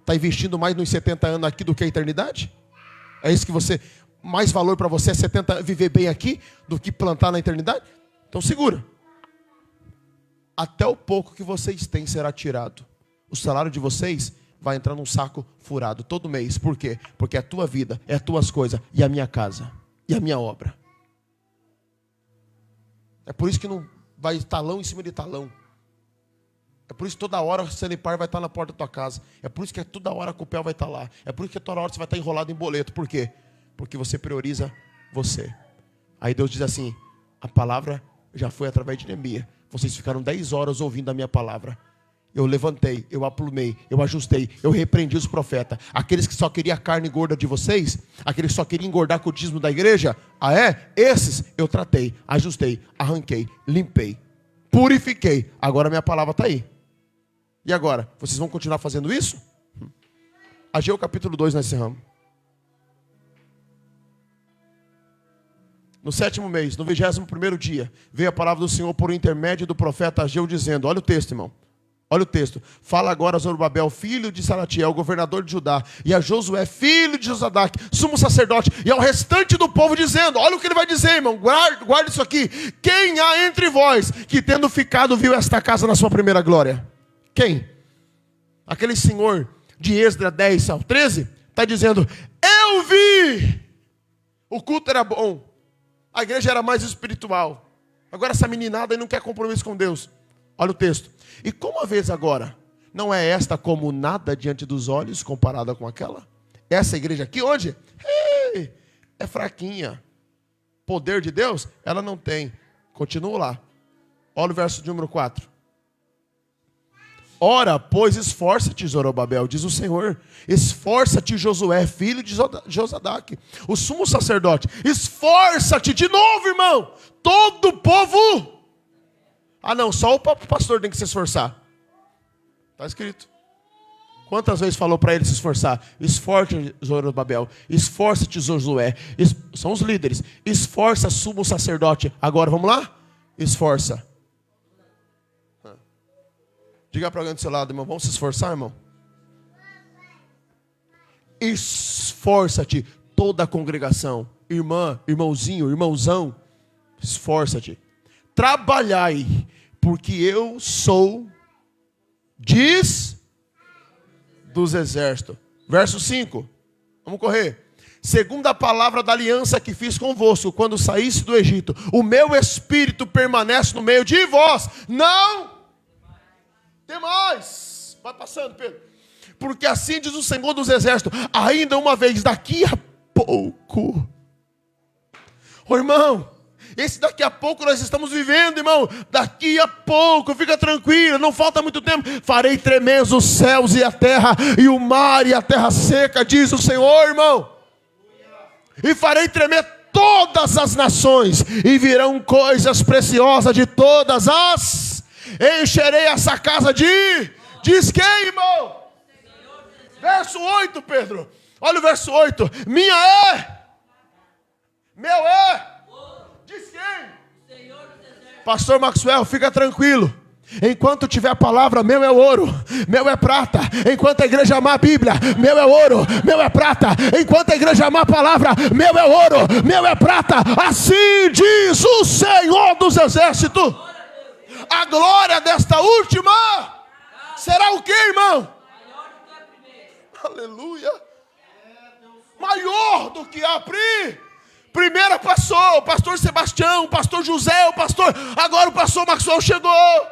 Está investindo mais nos 70 anos aqui do que a eternidade? É isso que você... Mais valor para você é 70 viver bem aqui do que plantar na eternidade? Então segura. Até o pouco que vocês têm será tirado. O salário de vocês vai entrar num saco furado todo mês. Por quê? Porque é a tua vida, é as tuas coisas, e a minha casa, e a minha obra. É por isso que não vai talão em cima de talão. É por isso que toda hora o Sanepar vai estar na porta da tua casa. É por isso que toda hora a Copel vai estar lá. É por isso que toda hora você vai estar enrolado em boleto. Por quê? Porque você prioriza você. Aí Deus diz assim, a palavra já foi através de Neemias. Vocês ficaram 10 horas ouvindo a minha palavra. Eu levantei, eu aplumei, eu ajustei, eu repreendi os profetas. Aqueles que só queriam a carne gorda de vocês, aqueles que só queriam engordar com o dízimo da igreja, esses eu tratei, ajustei, arranquei, limpei, purifiquei. Agora minha palavra está aí. E agora? Vocês vão continuar fazendo isso? Ageu capítulo 2 nós encerramos. No 7º mês, no 21º dia, veio a palavra do Senhor por intermédio do profeta Ageu dizendo, olha o texto, irmão. Olha o texto. Fala agora a Zorobabel, filho de Salatiel, governador de Judá, e a Josué, filho de Josadaque, sumo sacerdote, e ao restante do povo dizendo, olha o que ele vai dizer, irmão, guarda isso aqui. Quem há entre vós que tendo ficado viu esta casa na sua primeira glória? Quem? Aquele senhor de Esdras 10 ao 13, está dizendo, eu vi. O culto era bom. A igreja era mais espiritual. Agora essa meninada aí não quer compromisso com Deus. Olha o texto. E como a vez agora, não é esta como nada diante dos olhos comparada com aquela? Essa igreja aqui onde? É fraquinha. Poder de Deus, ela não tem. Continua lá. Olha o verso de número 4. Ora, pois esforça-te, Zorobabel, diz o Senhor. Esforça-te, Josué, filho de Josadaque, o sumo sacerdote. Esforça-te de novo, irmão. Todo o povo. Ah não, só o pastor tem que se esforçar. Está escrito. Quantas vezes falou para ele se esforçar? Esforça-te, Zorobabel. Esforça-te, Josué. São os líderes. Esforça, sumo sacerdote. Agora, vamos lá? Esforça. Diga para alguém do seu lado, irmão. Vamos se esforçar, irmão? Esforça-te, toda a congregação. Irmã, irmãozinho, irmãozão. Esforça-te. Trabalhai, porque eu sou, diz dos exércitos. Verso 5. Vamos correr. Segundo a palavra da aliança que fiz convosco, quando saísse do Egito, o meu espírito permanece no meio de vós. Não temais. Vai passando, Pedro. Porque assim diz o Senhor dos exércitos, ainda uma vez, daqui a pouco. Ô irmão, esse daqui a pouco nós estamos vivendo, irmão. Daqui a pouco, fica tranquilo, não falta muito tempo. Farei tremer os céus e a terra, e o mar e a terra seca, diz o Senhor, irmão. E farei tremer todas as nações, e virão coisas preciosas de todas as. Encherei essa casa de. Diz quem, irmão? Verso 8, Pedro. Olha o verso 8. Minha é. Meu é. Diz quem? Pastor Maxwell, fica tranquilo. Enquanto tiver a palavra, meu é ouro, meu é prata. Enquanto a igreja amar a Bíblia, meu é ouro, meu é prata. Enquanto a igreja amar a palavra, meu é ouro, meu é prata. Assim diz o Senhor dos exércitos. A glória desta última será o que, irmão? Aleluia. Maior do que a primeira passou, o pastor Sebastião, o pastor José, o pastor. Agora o pastor Maxwell chegou.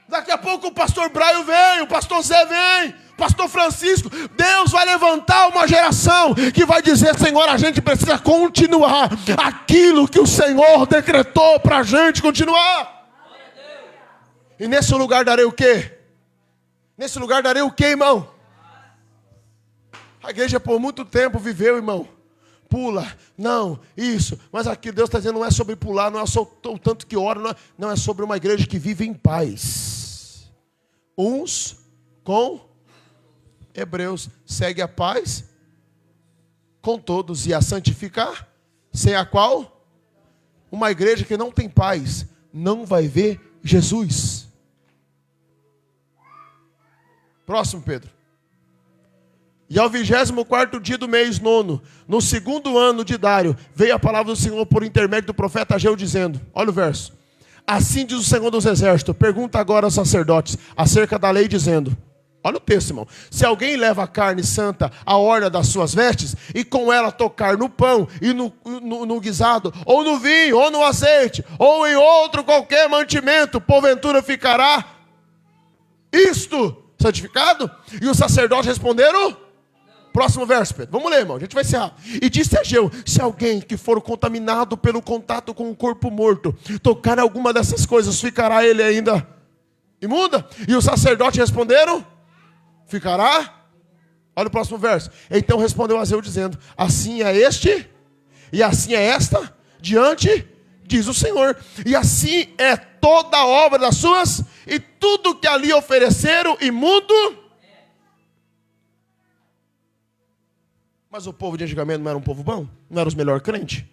Daqui a pouco o pastor Braio vem, o pastor Zé vem, o pastor Francisco. Deus vai levantar uma geração que vai dizer: Senhor, a gente precisa continuar aquilo que o Senhor decretou para a gente continuar. E nesse lugar darei o quê? Nesse lugar darei o quê, irmão? A igreja por muito tempo viveu, irmão. Pula, não, isso. Mas aqui Deus está dizendo, não é sobre pular, não é só o tanto que ora, não é sobre uma igreja que vive em paz. Uns com Hebreus, segue a paz com todos e a santificar, sem a qual uma igreja que não tem paz não vai ver Jesus. Próximo, Pedro. E ao 24º dia do mês 9, no segundo ano de Dário, veio a palavra do Senhor por intermédio do profeta Ageu, dizendo, olha o verso. Assim diz o Senhor dos exércitos, pergunta agora aos sacerdotes, acerca da lei, dizendo, olha o texto, irmão. Se alguém leva a carne santa à orla das suas vestes, e com ela tocar no pão, e no guisado, ou no vinho, ou no azeite, ou em outro qualquer mantimento, porventura ficará isto santificado? E os sacerdotes responderam... Próximo verso, Pedro. Vamos ler, irmão. A gente vai encerrar. E disse Ageu, se alguém que for contaminado pelo contato com o corpo morto tocar alguma dessas coisas, ficará ele ainda imunda? E os sacerdotes responderam, ficará? Olha o próximo verso. Então respondeu Ageu dizendo, assim é este, e assim é esta, diante, diz o Senhor. E assim é toda a obra das suas, e tudo que ali ofereceram, imundo. Mas o povo de antigamente não era um povo bom? Não era os melhores crentes?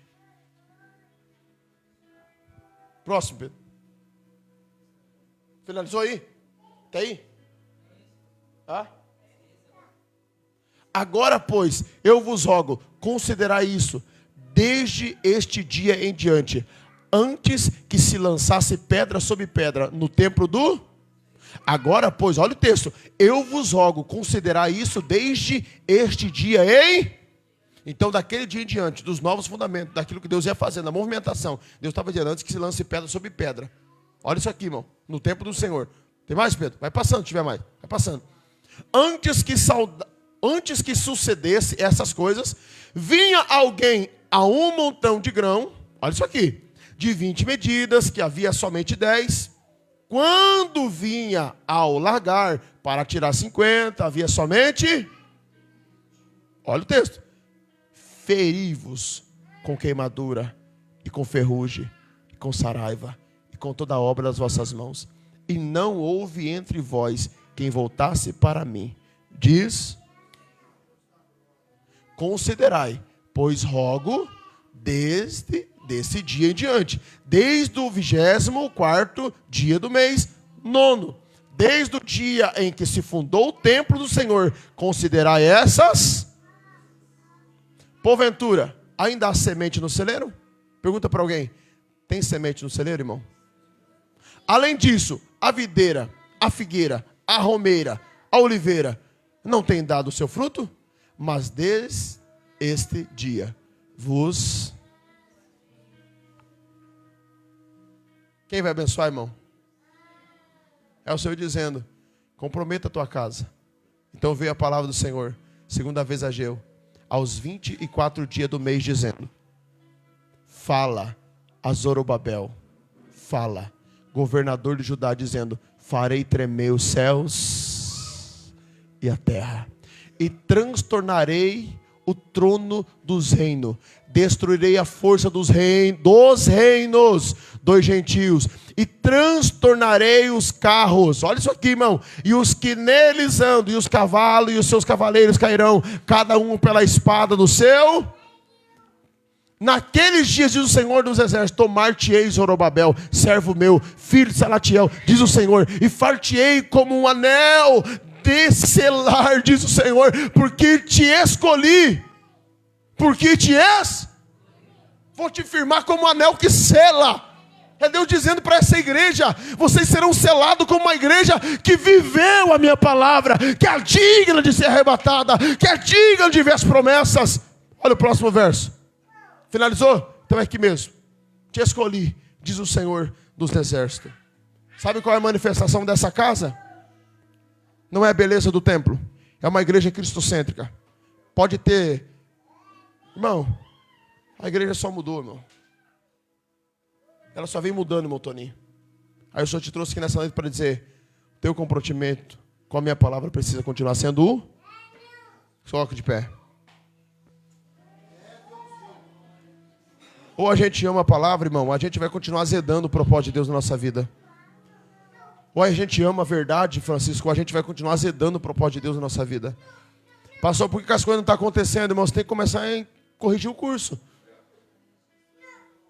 Próximo, Pedro. Finalizou aí? Está aí? Ah? Agora, pois, eu vos rogo, considerai isso, desde este dia em diante, antes que se lançasse pedra sobre pedra no templo do... Agora, pois, olha o texto. Eu vos rogo, considerar isso desde este dia, hein? Então, daquele dia em diante, dos novos fundamentos, daquilo que Deus ia fazendo, a movimentação, Deus estava dizendo, antes que se lance pedra sobre pedra. Olha isso aqui, irmão. No templo do Senhor. Tem mais, Pedro? Vai passando, se tiver mais. Vai passando. Antes que sucedesse essas coisas, vinha alguém a um montão de grão, olha isso aqui, de 20 medidas, que havia somente 10. Quando vinha ao largar para tirar 50, havia somente, olha o texto, feri-vos com queimadura e com ferrugem e com saraiva e com toda a obra das vossas mãos. E não houve entre vós quem voltasse para mim, Diz: considerai, pois rogo desse dia em diante, desde o 24º dia do mês 9, desde o dia em que se fundou o templo do Senhor, considerai essas. Porventura, ainda há semente no celeiro? Pergunta para alguém: tem semente no celeiro, irmão? Além disso, a videira, a figueira, a romeira, a oliveira não tem dado o seu fruto? Mas desde este dia vos... Quem vai abençoar, irmão? É o Senhor dizendo: comprometa a tua casa. Então veio a palavra do Senhor, segunda vez a Ageu, aos 24 dias do mês, dizendo: fala a Zorobabel, fala, governador de Judá, dizendo: farei tremer os céus e a terra, e transtornarei o trono dos reinos, destruirei a força dos reinos dos gentios, e transtornarei os carros, olha isso aqui, irmão, e os que neles andam, e os cavalos e os seus cavaleiros cairão, cada um pela espada do seu. Naqueles dias, diz o Senhor dos exércitos, tomar-te-ei Zorobabel, servo meu, filho de Salatiel, diz o Senhor, e far-te-ei como um anel de selar, diz o Senhor, porque te escolhi, vou te firmar como um anel que sela. É Deus dizendo para essa igreja: vocês serão selados como uma igreja que viveu a minha palavra, que é digna de ser arrebatada, que é digna de ver as promessas. Olha o próximo verso. Finalizou? Então é aqui mesmo. Te escolhi, diz o Senhor dos exércitos. Sabe qual é a manifestação dessa casa? Não é a beleza do templo, é uma igreja cristocêntrica. Pode ter, irmão, a igreja só mudou, irmão. Ela só vem mudando, irmão Toninho. Aí o Senhor te trouxe aqui nessa noite para dizer: teu comprometimento com a minha palavra precisa continuar sendo o... Coloca de pé. Ou a gente ama a palavra, irmão, a gente vai continuar azedando o propósito de Deus na nossa vida. Ou a gente ama a verdade, Francisco, ou a gente vai continuar azedando o propósito de Deus na nossa vida. Pastor, por que as coisas não estão acontecendo, irmão? Você tem que começar a corrigir o curso.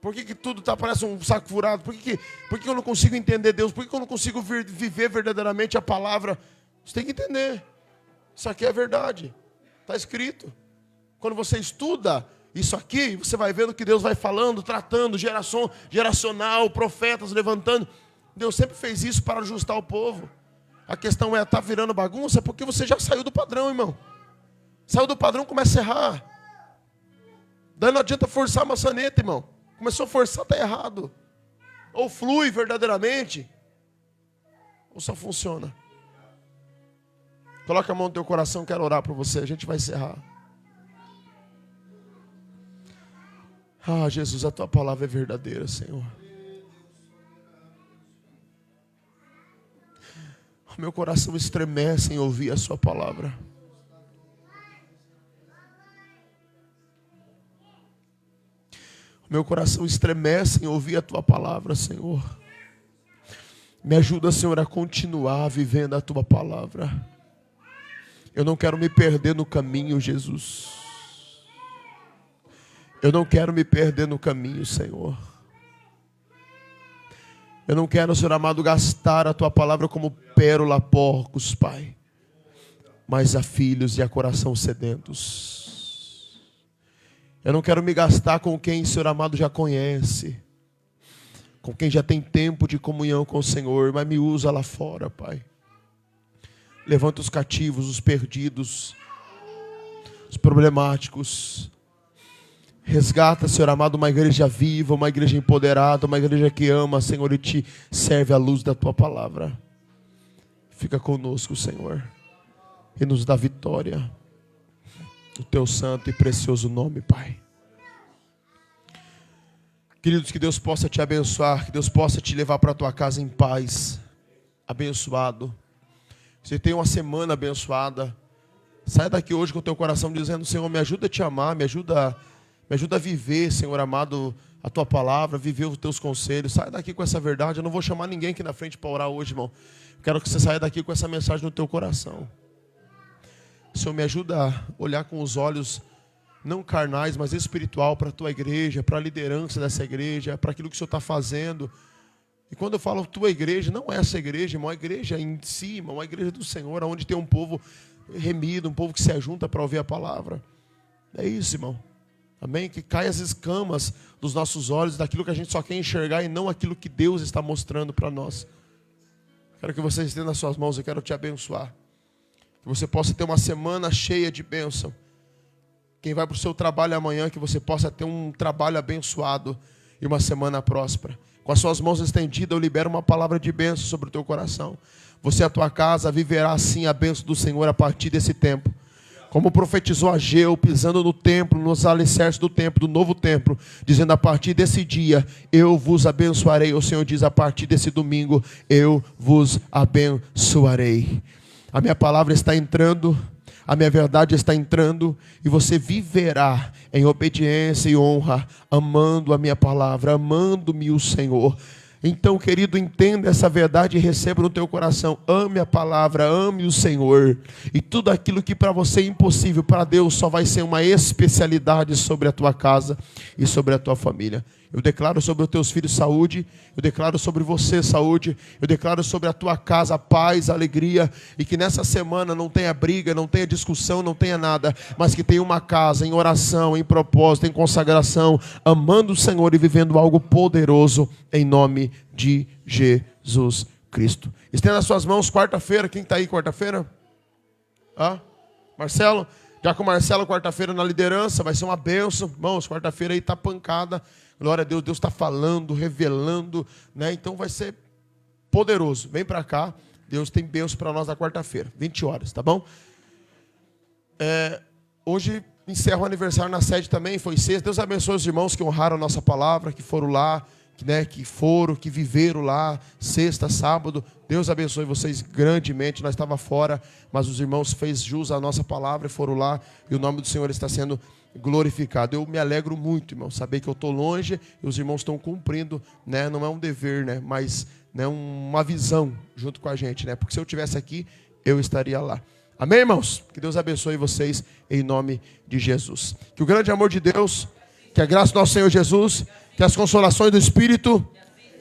Por que tudo parece um saco furado? Por que eu não consigo entender Deus? Por que eu não consigo viver verdadeiramente a palavra? Você tem que entender. Isso aqui é verdade. Está escrito. Quando você estuda isso aqui, você vai vendo que Deus vai falando, tratando, geracional, profetas levantando. Deus sempre fez isso para ajustar o povo. A questão é: está virando bagunça porque você já saiu do padrão, irmão. Saiu do padrão, começa a errar. Daí não adianta forçar a maçaneta, irmão. Começou a forçar, está errado. Ou flui verdadeiramente, ou só funciona. Coloca a mão no teu coração, quero orar por você. A gente vai encerrar. Ah, Jesus, a tua palavra é verdadeira, Senhor. O meu coração estremece em ouvir a sua palavra. O meu coração estremece em ouvir a tua palavra, Senhor. Me ajuda, Senhor, a continuar vivendo a tua palavra. Eu não quero me perder no caminho, Jesus. Eu não quero me perder no caminho, Senhor. Eu não quero, Senhor amado, gastar a tua palavra como pérola a porcos, Pai, mas a filhos e a coração sedentos. Eu não quero me gastar com quem, Senhor amado, já conhece, com quem já tem tempo de comunhão com o Senhor, mas me usa lá fora, Pai. Levanta os cativos, os perdidos, os problemáticos. Resgata, Senhor amado, uma igreja viva, uma igreja empoderada, uma igreja que ama, Senhor, e te serve à luz da tua palavra. Fica conosco, Senhor, e nos dá vitória. O teu santo e precioso nome, Pai. Queridos, que Deus possa te abençoar, que Deus possa te levar para a tua casa em paz, abençoado. Você tem uma semana abençoada. Sai daqui hoje com o teu coração dizendo: Senhor, me ajuda a te amar, me ajuda a viver, Senhor amado, a tua palavra, viver os teus conselhos. Sai daqui com essa verdade. Eu não vou chamar ninguém aqui na frente para orar hoje, irmão. Quero que você saia daqui com essa mensagem no teu coração. Senhor, me ajuda a olhar com os olhos não carnais, mas espiritual para a tua igreja, para a liderança dessa igreja, para aquilo que o Senhor está fazendo. E quando eu falo tua igreja, não é essa igreja, irmão, a igreja em si, irmão, a igreja do Senhor, onde tem um povo remido, um povo que se ajunta para ouvir a palavra. É isso, irmão. Amém? Que caia as escamas dos nossos olhos, daquilo que a gente só quer enxergar e não aquilo que Deus está mostrando para nós. Quero que você estenda as suas mãos, eu quero te abençoar. Que você possa ter uma semana cheia de bênção. Quem vai para o seu trabalho amanhã, que você possa ter um trabalho abençoado e uma semana próspera. Com as suas mãos estendidas, eu libero uma palavra de bênção sobre o teu coração. Você e a tua casa viverá assim a bênção do Senhor a partir desse tempo. Como profetizou Ageu, pisando no templo, nos alicerces do templo, do novo templo, dizendo: a partir desse dia eu vos abençoarei. O Senhor diz: a partir desse domingo eu vos abençoarei. A minha palavra está entrando, a minha verdade está entrando, e você viverá em obediência e honra, amando a minha palavra, amando-me o Senhor. Então, querido, entenda essa verdade e receba no teu coração. Ame a palavra, ame o Senhor. E tudo aquilo que para você é impossível, para Deus só vai ser uma especialidade sobre a tua casa e sobre a tua família. Eu declaro sobre os teus filhos saúde, eu declaro sobre você saúde, eu declaro sobre a tua casa paz, alegria, e que nessa semana não tenha briga, não tenha discussão, não tenha nada, mas que tenha uma casa em oração, em propósito, em consagração, amando o Senhor e vivendo algo poderoso em nome de Jesus Cristo. Estenda as suas mãos, quarta-feira, quem está aí quarta-feira? Marcelo? Já com o Marcelo, quarta-feira na liderança, vai ser uma bênção. Irmãos, quarta-feira aí está pancada. Glória a Deus, Deus está falando, revelando, né? Então vai ser poderoso. Vem para cá, Deus tem bênção para nós na quarta-feira, 20 horas, tá bom? Hoje encerra o aniversário na sede também, foi sexta. Deus abençoe os irmãos que honraram a nossa palavra, que foram lá, que viveram lá, sexta, sábado. Deus abençoe vocês grandemente. Nós estávamos fora, mas os irmãos fez jus à nossa palavra e foram lá, e o nome do Senhor está sendo glorificado. Eu me alegro muito, irmão, saber que eu estou longe e os irmãos estão cumprindo, né? Não é um dever, né? Mas, né, uma visão junto com a gente, né? Porque se eu estivesse aqui, eu estaria lá. Amém, irmãos? Que Deus abençoe vocês em nome de Jesus. Que o grande amor de Deus, que a graça do nosso Senhor Jesus, que as consolações do Espírito,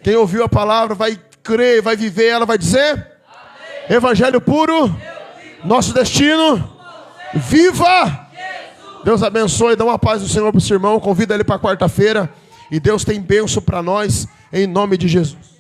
quem ouviu a palavra vai crer, vai viver, ela vai dizer: amém. Evangelho puro, nosso destino, viva! Deus abençoe, dá uma paz do Senhor para o seu irmão, convida ele para quarta-feira, e Deus tem bênção para nós, em nome de Jesus.